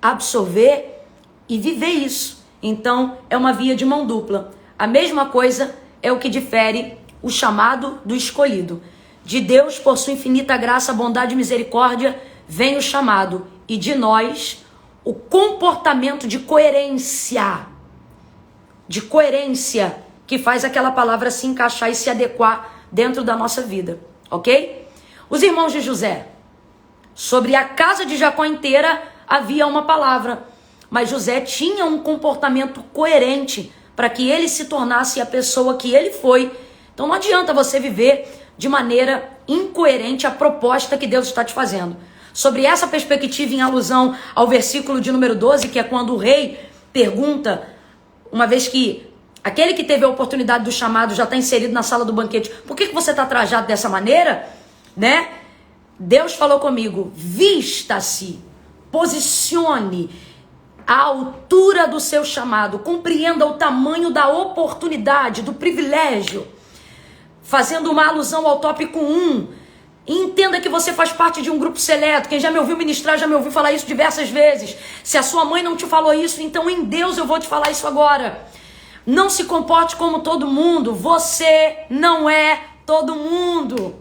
absorver e viver isso. Então, é uma via de mão dupla. A mesma coisa é o que difere o chamado do escolhido. De Deus, por sua infinita graça, bondade e misericórdia, vem o chamado. E de nós, o comportamento de coerência que faz aquela palavra se encaixar e se adequar dentro da nossa vida, ok? Os irmãos de José, sobre a casa de Jacó inteira havia uma palavra, mas José tinha um comportamento coerente para que ele se tornasse a pessoa que ele foi. Então não adianta você viver de maneira incoerente a proposta que Deus está te fazendo. Sobre essa perspectiva, em alusão ao versículo de número 12, que é quando o rei pergunta, uma vez que aquele que teve a oportunidade do chamado já está inserido na sala do banquete, por que você está trajado dessa maneira? Né? Deus falou comigo: vista-se, posicione à altura do seu chamado, compreenda o tamanho da oportunidade, do privilégio, fazendo uma alusão ao tópico 1. Entenda que você faz parte de um grupo seleto. Quem já me ouviu ministrar, já me ouviu falar isso diversas vezes. Se a sua mãe não te falou isso, então em Deus eu vou te falar isso agora. Não se comporte como todo mundo. Você não é todo mundo.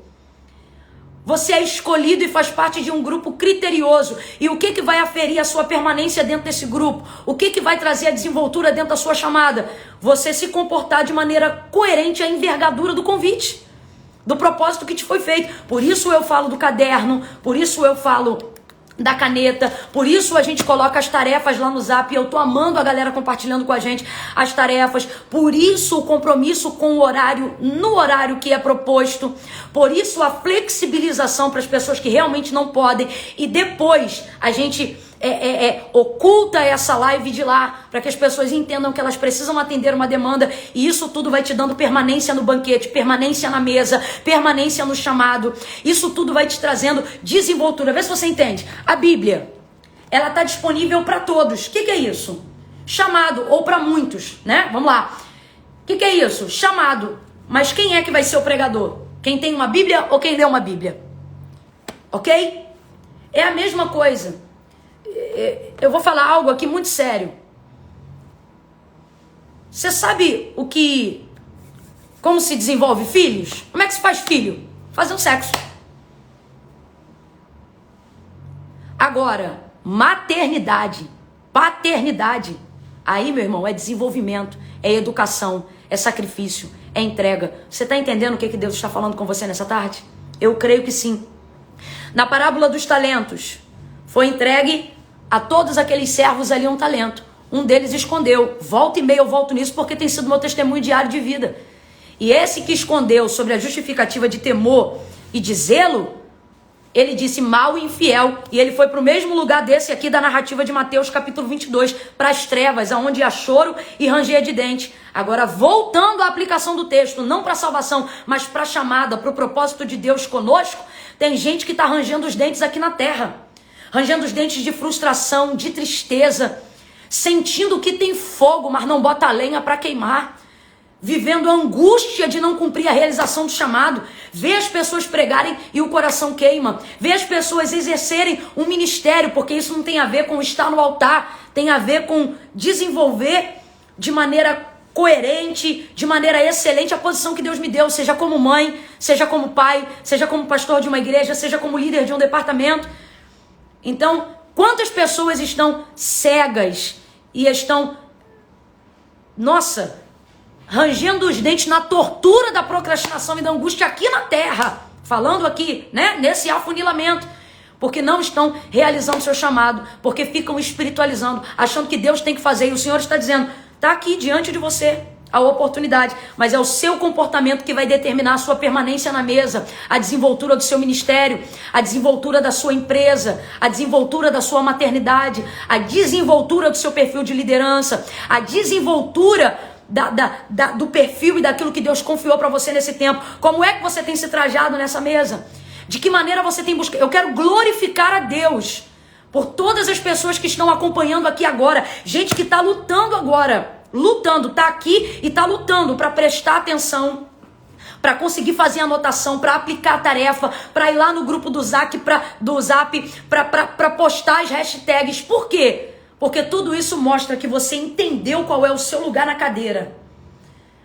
Você é escolhido e faz parte de um grupo criterioso. E o que vai aferir a sua permanência dentro desse grupo? O que vai trazer a desenvoltura dentro da sua chamada? Você se comportar de maneira coerente à envergadura do convite, do propósito que te foi feito. Por isso eu falo do caderno, por isso eu falo da caneta, por isso a gente coloca as tarefas lá no Zap, eu tô amando a galera compartilhando com a gente as tarefas, por isso o compromisso com o horário, no horário que é proposto, por isso a flexibilização para as pessoas que realmente não podem, e depois a gente oculta essa live de lá, para que as pessoas entendam que elas precisam atender uma demanda, e isso tudo vai te dando permanência no banquete, permanência na mesa, permanência no chamado, isso tudo vai te trazendo desenvoltura. Vê se você entende. A Bíblia, ela está disponível para todos. O que é isso? Chamado, ou para muitos, né? Vamos lá. O que é isso? Chamado. Mas quem é que vai ser o pregador? Quem tem uma Bíblia ou quem lê uma Bíblia? Ok? É a mesma coisa. Eu vou falar algo aqui muito sério. Você sabe como se desenvolve filhos? Como é que se faz filho? Fazendo sexo. Agora, maternidade, paternidade, aí, meu irmão, é desenvolvimento, é educação, é sacrifício, é entrega. Você está entendendo o que Deus está falando com você nessa tarde? Eu creio que sim. Na parábola dos talentos, foi entregue a todos aqueles servos ali um talento. Um deles escondeu. Volta e meia eu volto nisso porque tem sido meu testemunho diário de vida. E esse que escondeu sobre a justificativa de temor e de zelo, ele disse mau e infiel. E ele foi para o mesmo lugar desse aqui da narrativa de Mateus capítulo 22, para as trevas, aonde há choro e ranger de dente. Agora, voltando à aplicação do texto, não para a salvação, mas para a chamada, para o propósito de Deus conosco, tem gente que está rangendo os dentes aqui na terra. Rangendo os dentes de frustração, de tristeza, sentindo que tem fogo, mas não bota a lenha para queimar, vivendo a angústia de não cumprir a realização do chamado, vê as pessoas pregarem e o coração queima, vê as pessoas exercerem um ministério, porque isso não tem a ver com estar no altar, tem a ver com desenvolver de maneira coerente, de maneira excelente a posição que Deus me deu, seja como mãe, seja como pai, seja como pastor de uma igreja, seja como líder de um departamento. Então, quantas pessoas estão cegas e estão, rangendo os dentes na tortura da procrastinação e da angústia aqui na terra, falando aqui, né, nesse afunilamento, porque não estão realizando seu chamado, porque ficam espiritualizando, achando que Deus tem que fazer, e o Senhor está dizendo, está aqui diante de você a oportunidade, mas é o seu comportamento que vai determinar a sua permanência na mesa, a desenvoltura do seu ministério, a desenvoltura da sua empresa, a desenvoltura da sua maternidade, a desenvoltura do seu perfil de liderança, a desenvoltura do perfil e daquilo que Deus confiou para você nesse tempo. Como é que você tem se trajado nessa mesa? De que maneira você tem buscado? Eu quero glorificar a Deus por todas as pessoas que estão acompanhando aqui agora, gente que está lutando agora, tá aqui e tá lutando para prestar atenção, para conseguir fazer anotação, para aplicar a tarefa, para ir lá no grupo do Zap, para postar as hashtags. Por quê? Porque tudo isso mostra que você entendeu qual é o seu lugar na cadeira.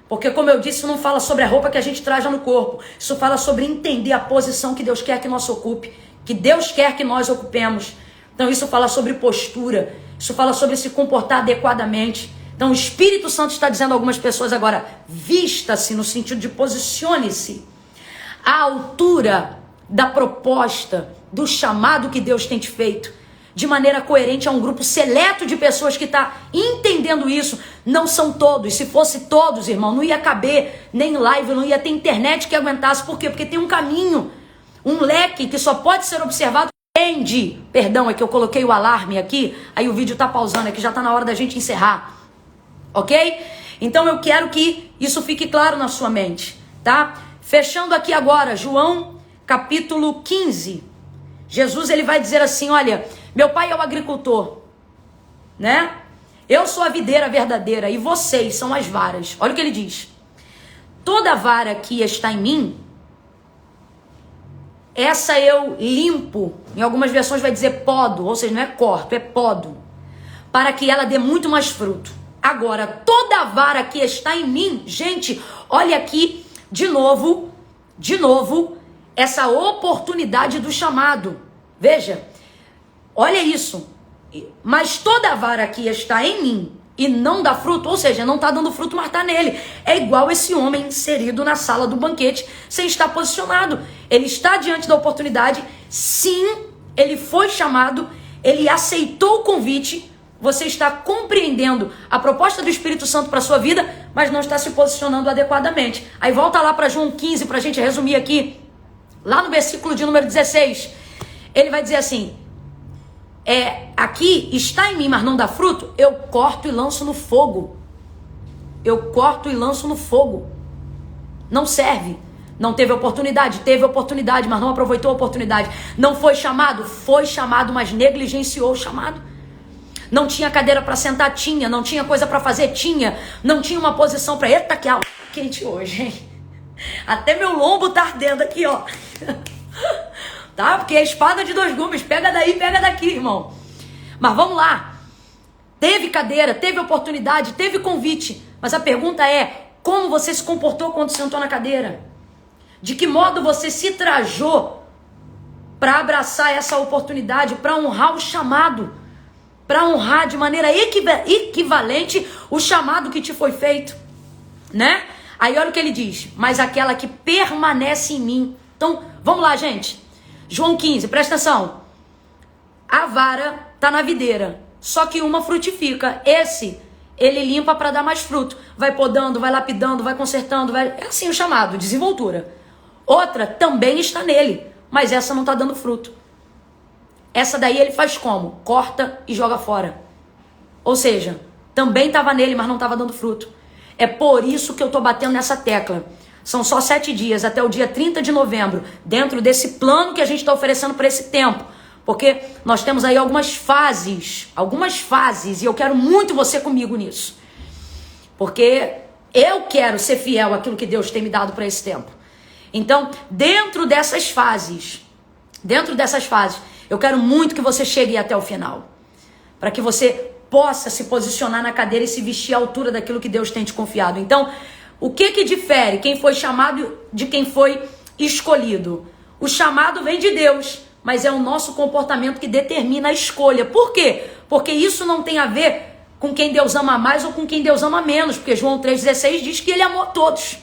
Porque, como eu disse, isso não fala sobre a roupa que a gente traz no corpo. Isso fala sobre entender a posição que Deus quer que nós ocupe, que Deus quer que nós ocupemos. Então isso fala sobre postura, isso fala sobre se comportar adequadamente. Então o Espírito Santo está dizendo a algumas pessoas agora, vista-se no sentido de posicione-se à altura da proposta, do chamado que Deus tem te feito, de maneira coerente a um grupo seleto de pessoas que está entendendo isso. Não são todos, se fosse todos, irmão, não ia caber nem live, não ia ter internet que aguentasse. Por quê? Porque tem um caminho, um leque que só pode ser observado. Perdão, é que eu coloquei o alarme aqui, aí o vídeo tá pausando, é que já tá na hora da gente encerrar. Ok? Então eu quero que isso fique claro na sua mente, tá? Fechando aqui agora, João capítulo 15. Jesus, ele vai dizer assim, olha, meu pai é o agricultor, né? Eu sou a videira verdadeira e vocês são as varas. Olha o que ele diz. Toda vara que está em mim, essa eu limpo. Em algumas versões vai dizer podo, ou seja, não é corto, é podo, para que ela dê muito mais fruto. Agora, toda vara que está em mim, gente, olha aqui de novo, essa oportunidade do chamado. Veja, olha isso. Mas toda vara que está em mim e não dá fruto, ou seja, não está dando fruto, mas está nele. É igual esse homem inserido na sala do banquete, sem estar posicionado. Ele está diante da oportunidade, sim, ele foi chamado, ele aceitou o convite, você está compreendendo a proposta do Espírito Santo para a sua vida, mas não está se posicionando adequadamente. Aí volta lá para João 15, para a gente resumir aqui, lá no versículo de número 16, ele vai dizer assim, aqui está em mim, mas não dá fruto, eu corto e lanço no fogo. Eu corto e lanço no fogo. Não serve. Não teve oportunidade, mas não aproveitou a oportunidade. Não foi chamado, mas negligenciou o chamado. Não tinha cadeira para sentar, tinha. Não tinha coisa para fazer, tinha. Não tinha uma posição para... Eita, que aula quente hoje, hein? Até meu lombo tá ardendo aqui, ó. Tá? Porque é espada de dois gumes. Pega daí, pega daqui, irmão. Mas vamos lá. Teve cadeira, teve oportunidade, teve convite. Mas a pergunta é, como você se comportou quando sentou na cadeira? De que modo você se trajou para abraçar essa oportunidade, para honrar o chamado, para honrar de maneira equivalente o chamado que te foi feito, né? Aí olha o que ele diz, mas aquela que permanece em mim. Então, vamos lá, gente. João 15, presta atenção. A vara está na videira, só que uma frutifica. Ele limpa para dar mais fruto. Vai podando, vai lapidando, vai consertando. É assim o chamado, desenvoltura. Outra também está nele, mas essa não está dando fruto. Essa daí ele faz como? Corta e joga fora. Ou seja, também estava nele, mas não estava dando fruto. É por isso que eu estou batendo nessa tecla. São só 7 dias, até o dia 30 de novembro, dentro desse plano que a gente está oferecendo para esse tempo. Porque nós temos aí algumas fases, e eu quero muito você comigo nisso. Porque eu quero ser fiel àquilo que Deus tem me dado para esse tempo. Então, dentro dessas fases, eu quero muito que você chegue até o final. Para que você possa se posicionar na cadeira e se vestir à altura daquilo que Deus tem te confiado. Então, o que difere quem foi chamado de quem foi escolhido? O chamado vem de Deus, mas é o nosso comportamento que determina a escolha. Por quê? Porque isso não tem a ver com quem Deus ama mais ou com quem Deus ama menos, porque João 3,16 diz que ele amou a todos.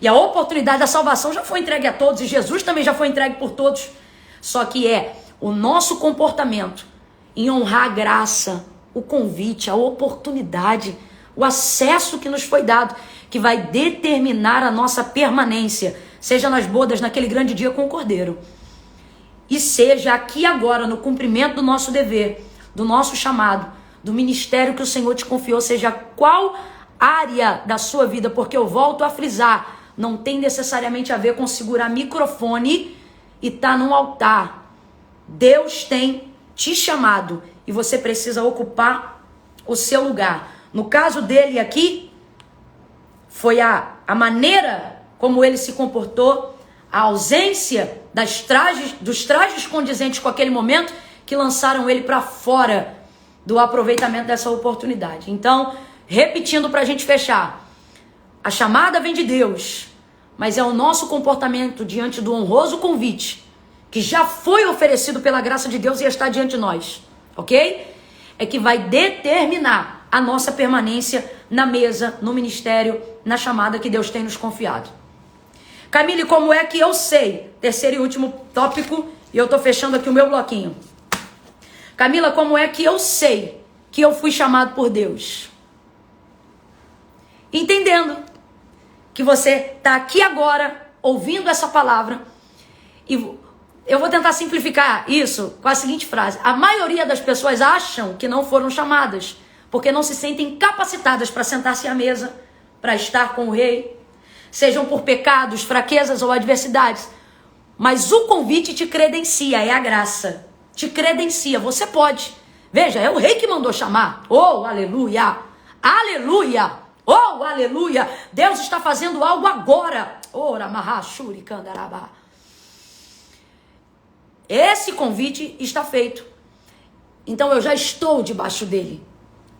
E a oportunidade da salvação já foi entregue a todos, e Jesus também já foi entregue por todos. Só que é o nosso comportamento em honrar a graça, o convite, a oportunidade, o acesso que nos foi dado, que vai determinar a nossa permanência, seja nas bodas, naquele grande dia com o Cordeiro, e seja aqui agora, no cumprimento do nosso dever, do nosso chamado, do ministério que o Senhor te confiou, seja qual área da sua vida, porque eu volto a frisar, não tem necessariamente a ver com segurar microfone e estar num altar. Deus tem te chamado e você precisa ocupar o seu lugar. No caso dele aqui, foi a maneira como ele se comportou, a ausência dos trajes condizentes com aquele momento que lançaram ele para fora do aproveitamento dessa oportunidade. Então, repetindo para a gente fechar, a chamada vem de Deus, mas é o nosso comportamento diante do honroso convite que já foi oferecido pela graça de Deus e está diante de nós, ok? É que vai determinar a nossa permanência na mesa, no ministério, na chamada que Deus tem nos confiado. Camille, como é que eu sei? Terceiro e último tópico, e eu estou fechando aqui o meu bloquinho. Camila, como é que eu sei que eu fui chamado por Deus? Entendendo que você está aqui agora, ouvindo essa palavra, e eu vou tentar simplificar isso com a seguinte frase: a maioria das pessoas acham que não foram chamadas, porque não se sentem capacitadas para sentar-se à mesa, para estar com o rei, sejam por pecados, fraquezas ou adversidades. Mas o convite te credencia, é a graça. Te credencia, você pode. Veja, é o rei que mandou chamar. Oh, aleluia! Aleluia! Oh, aleluia! Deus está fazendo algo agora. Ora, mahashuri kandaraba. Esse convite está feito. Então eu já estou debaixo dele.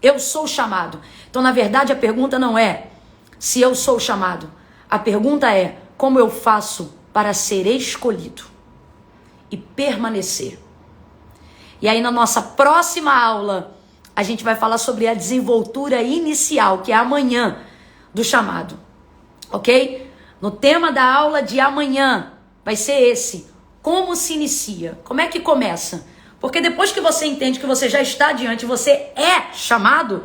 Eu sou chamado. Então, na verdade, a pergunta não é se eu sou chamado. A pergunta é como eu faço para ser escolhido e permanecer. E aí, na nossa próxima aula, a gente vai falar sobre a desenvoltura inicial, que é amanhã, do chamado. Ok? No tema da aula de amanhã vai ser esse: como se inicia? Como é que começa? Porque depois que você entende que você já está adiante, você é chamado,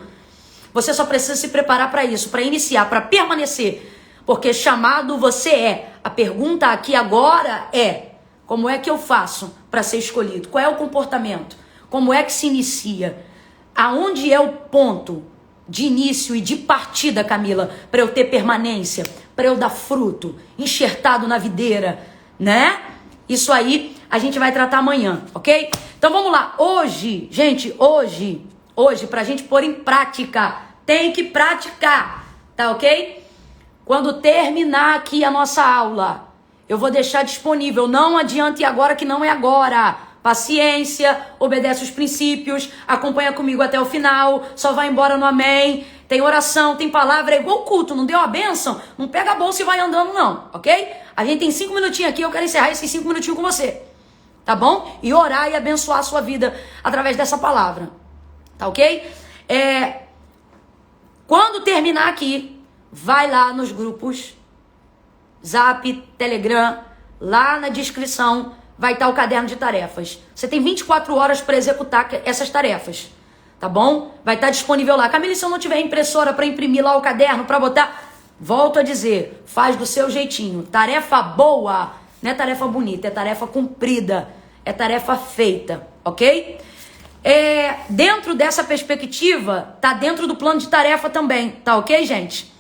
você só precisa se preparar para isso, para iniciar, para permanecer. Porque chamado você é. A pergunta aqui agora é: como é que eu faço para ser escolhido? Qual é o comportamento? Como é que se inicia? Aonde é o ponto de início e de partida, Camila, para eu ter permanência, para eu dar fruto, enxertado na videira, né? Isso aí a gente vai tratar amanhã, ok? Então vamos lá. Hoje, gente, hoje, pra gente pôr em prática, tem que praticar, tá ok? Quando terminar aqui a nossa aula, eu vou deixar disponível. Não adianta ir agora que não é agora. Paciência, obedece os princípios, acompanha comigo até o final, só vai embora no amém. Tem oração, tem palavra, é igual culto, não deu a bênção? Não pega a bolsa e vai andando não, ok? A gente tem 5 minutinhos aqui, eu quero encerrar esses 5 minutinhos com você, tá bom? E orar e abençoar a sua vida através dessa palavra, tá ok? Quando terminar aqui, vai lá nos grupos, Zap, Telegram, lá na descrição vai estar o caderno de tarefas. Você tem 24 horas para executar essas tarefas, tá bom? Vai estar disponível lá. Camila, se eu não tiver impressora para imprimir lá o caderno, para botar... Volto a dizer, faz do seu jeitinho. Tarefa boa, não é tarefa bonita, é tarefa cumprida, é tarefa feita, ok? Dentro dessa perspectiva, tá dentro do plano de tarefa também, tá ok, gente?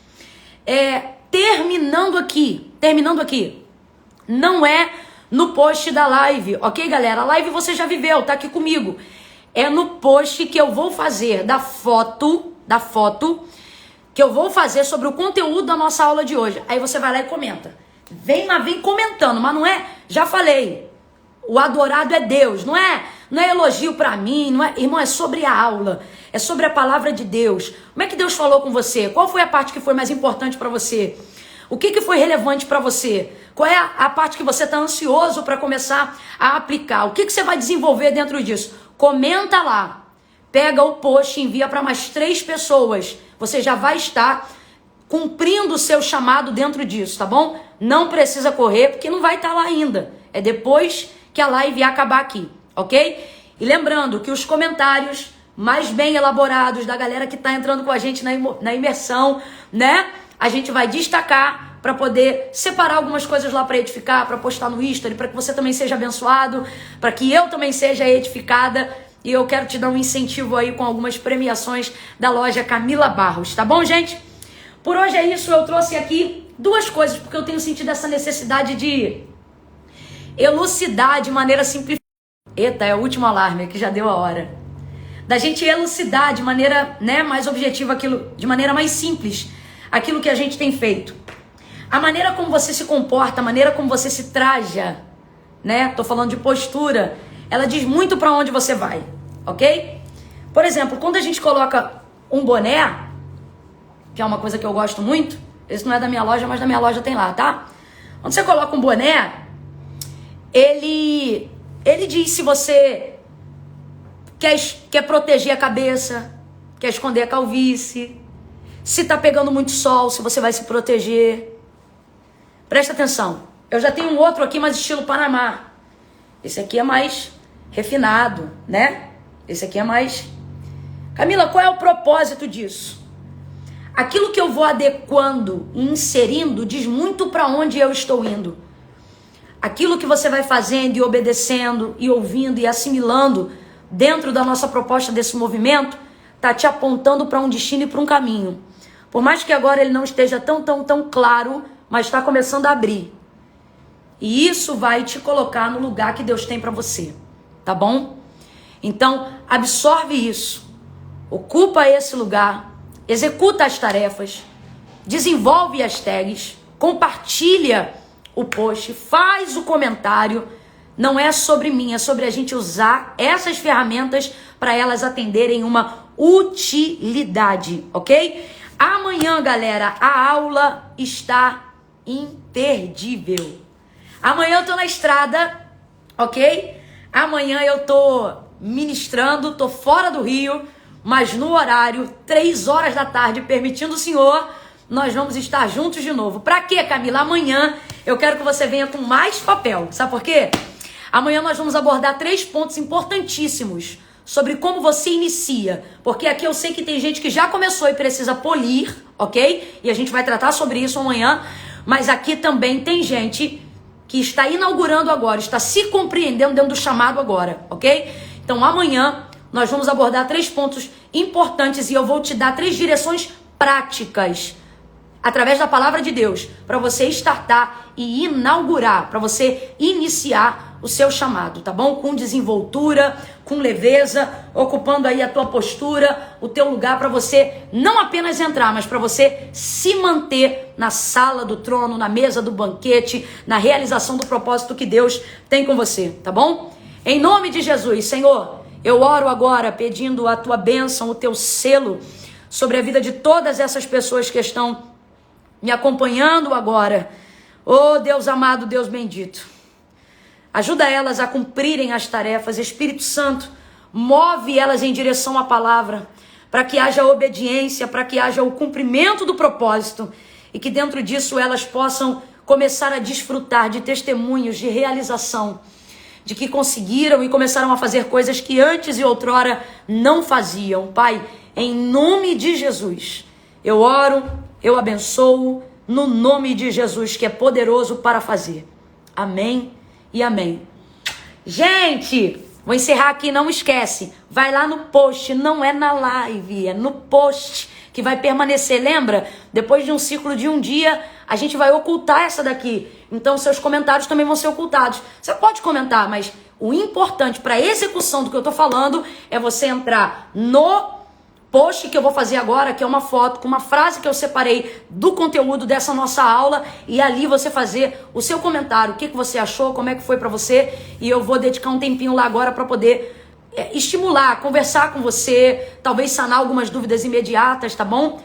Terminando aqui, não é no post da live, ok, galera? A live você já viveu, tá aqui comigo. É no post que eu vou fazer da foto que eu vou fazer sobre o conteúdo da nossa aula de hoje. Aí você vai lá e comenta. Vem comentando, mas não é, já falei, o adorado é Deus, não é elogio pra mim, não é, irmão, é sobre a aula, é sobre a palavra de Deus. Como é que Deus falou com você? Qual foi a parte que foi mais importante pra você? O que foi relevante pra você? Qual é a parte que você tá ansioso pra começar a aplicar? O que você vai desenvolver dentro disso? Comenta lá, pega o post e envia pra mais 3 pessoas. Você já vai estar cumprindo o seu chamado dentro disso, tá bom? Não precisa correr, porque não vai estar lá ainda. É depois que a live acabar aqui, ok? E lembrando que os comentários mais bem elaborados da galera que tá entrando com a gente na imersão, né? A gente vai destacar para poder separar algumas coisas lá para edificar, para postar no History, para que você também seja abençoado, para que eu também seja edificada. E eu quero te dar um incentivo aí com algumas premiações da loja Camila Barros, tá bom, gente? Por hoje é isso, eu trouxe aqui 2 coisas, porque eu tenho sentido essa necessidade de elucidar de maneira simplificada. Eita, é o último alarme, que já deu a hora. Da gente elucidar de maneira, né, mais objetiva, de maneira mais simples, aquilo que a gente tem feito. A maneira como você se comporta, a maneira como você se traja, né? Tô falando de postura. Ela diz muito para onde você vai, ok? Por exemplo, quando a gente coloca um boné, que é uma coisa que eu gosto muito, esse não é da minha loja, mas da minha loja tem lá, tá? Quando você coloca um boné, ele diz se você quer proteger a cabeça, quer esconder a calvície, se tá pegando muito sol, se você vai se proteger. Presta atenção, eu já tenho um outro aqui, mas estilo Panamá. Esse aqui é mais refinado, né? Esse aqui é mais... Camila, qual é o propósito disso? Aquilo que eu vou adequando e inserindo diz muito para onde eu estou indo. Aquilo que você vai fazendo e obedecendo e ouvindo e assimilando dentro da nossa proposta desse movimento tá te apontando para um destino e para um caminho. Por mais que agora ele não esteja tão claro, mas está começando a abrir. E isso vai te colocar no lugar que Deus tem para você, tá bom? Então, absorve isso, ocupa esse lugar, executa as tarefas, desenvolve as tags, compartilha o post, faz o comentário. Não é sobre mim, é sobre a gente usar essas ferramentas para elas atenderem uma utilidade, ok? Amanhã, galera, a aula está imperdível. Amanhã eu tô na estrada, ok? Amanhã eu tô ministrando, tô fora do Rio, mas no horário, 3 horas da tarde, permitindo o Senhor, nós vamos estar juntos de novo. Pra quê, Camila? Amanhã eu quero que você venha com mais papel. Sabe por quê? Amanhã nós vamos abordar 3 pontos importantíssimos sobre como você inicia. Porque aqui eu sei que tem gente que já começou e precisa polir, ok? E a gente vai tratar sobre isso amanhã. Mas aqui também tem gente que está inaugurando agora, está se compreendendo dentro do chamado agora, ok? Então amanhã nós vamos abordar 3 pontos importantes e eu vou te dar 3 direções práticas através da palavra de Deus para você startar e inaugurar, para você iniciar o seu chamado, tá bom? Com desenvoltura, com leveza, ocupando aí a tua postura, o teu lugar para você não apenas entrar, mas para você se manter na sala do trono, na mesa do banquete, na realização do propósito que Deus tem com você, tá bom? Em nome de Jesus, Senhor, eu oro agora pedindo a tua bênção, o teu selo sobre a vida de todas essas pessoas que estão me acompanhando agora. Oh Deus amado, Deus bendito, ajuda elas a cumprirem as tarefas. Espírito Santo, move elas em direção à palavra, para que haja obediência, para que haja o cumprimento do propósito e que dentro disso elas possam começar a desfrutar de testemunhos de realização, de que conseguiram e começaram a fazer coisas que antes e outrora não faziam. Pai, em nome de Jesus, eu oro, eu abençoo, no nome de Jesus, que é poderoso para fazer. Amém e amém. Gente, vou encerrar aqui, não esquece, vai lá no post, não é na live, é no post que vai permanecer, lembra? Depois de um ciclo de um dia, a gente vai ocultar essa daqui, então seus comentários também vão ser ocultados. Você pode comentar, mas o importante para a execução do que eu tô falando é você entrar no post que eu vou fazer agora, que é uma foto com uma frase que eu separei do conteúdo dessa nossa aula, e ali você fazer o seu comentário, o que você achou, como é que foi pra você, e eu vou dedicar um tempinho lá agora pra poder estimular, conversar com você, talvez sanar algumas dúvidas imediatas, tá bom?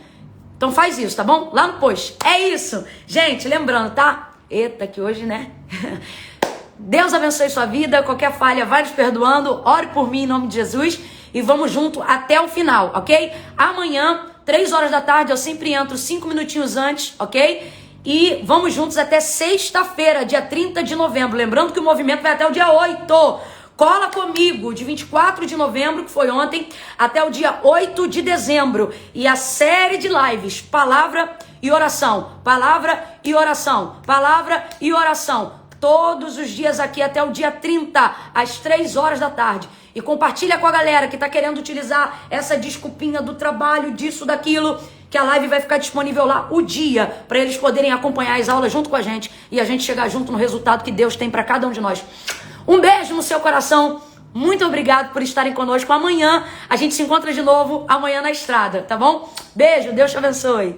Então faz isso, tá bom? Lá no post. É isso. Gente, lembrando, tá? Eita, que hoje, né? Deus abençoe sua vida, qualquer falha vai nos perdoando, ore por mim em nome de Jesus. E vamos junto até o final, ok? Amanhã, 3 horas da tarde, eu sempre entro 5 minutinhos antes, ok? E vamos juntos até sexta-feira, dia 30 de novembro. Lembrando que o movimento vai até o dia 8. Cola comigo, de 24 de novembro, que foi ontem, até o dia 8 de dezembro. E a série de lives, palavra e oração, palavra e oração, palavra e oração. Todos os dias aqui até o dia 30, às 3 horas da tarde. E compartilha com a galera que tá querendo utilizar essa desculpinha do trabalho, disso, daquilo, que a live vai ficar disponível lá o dia, para eles poderem acompanhar as aulas junto com a gente e a gente chegar junto no resultado que Deus tem para cada um de nós. Um beijo no seu coração. Muito obrigado por estarem conosco. Amanhã a gente se encontra de novo, amanhã na estrada, tá bom? Beijo, Deus te abençoe.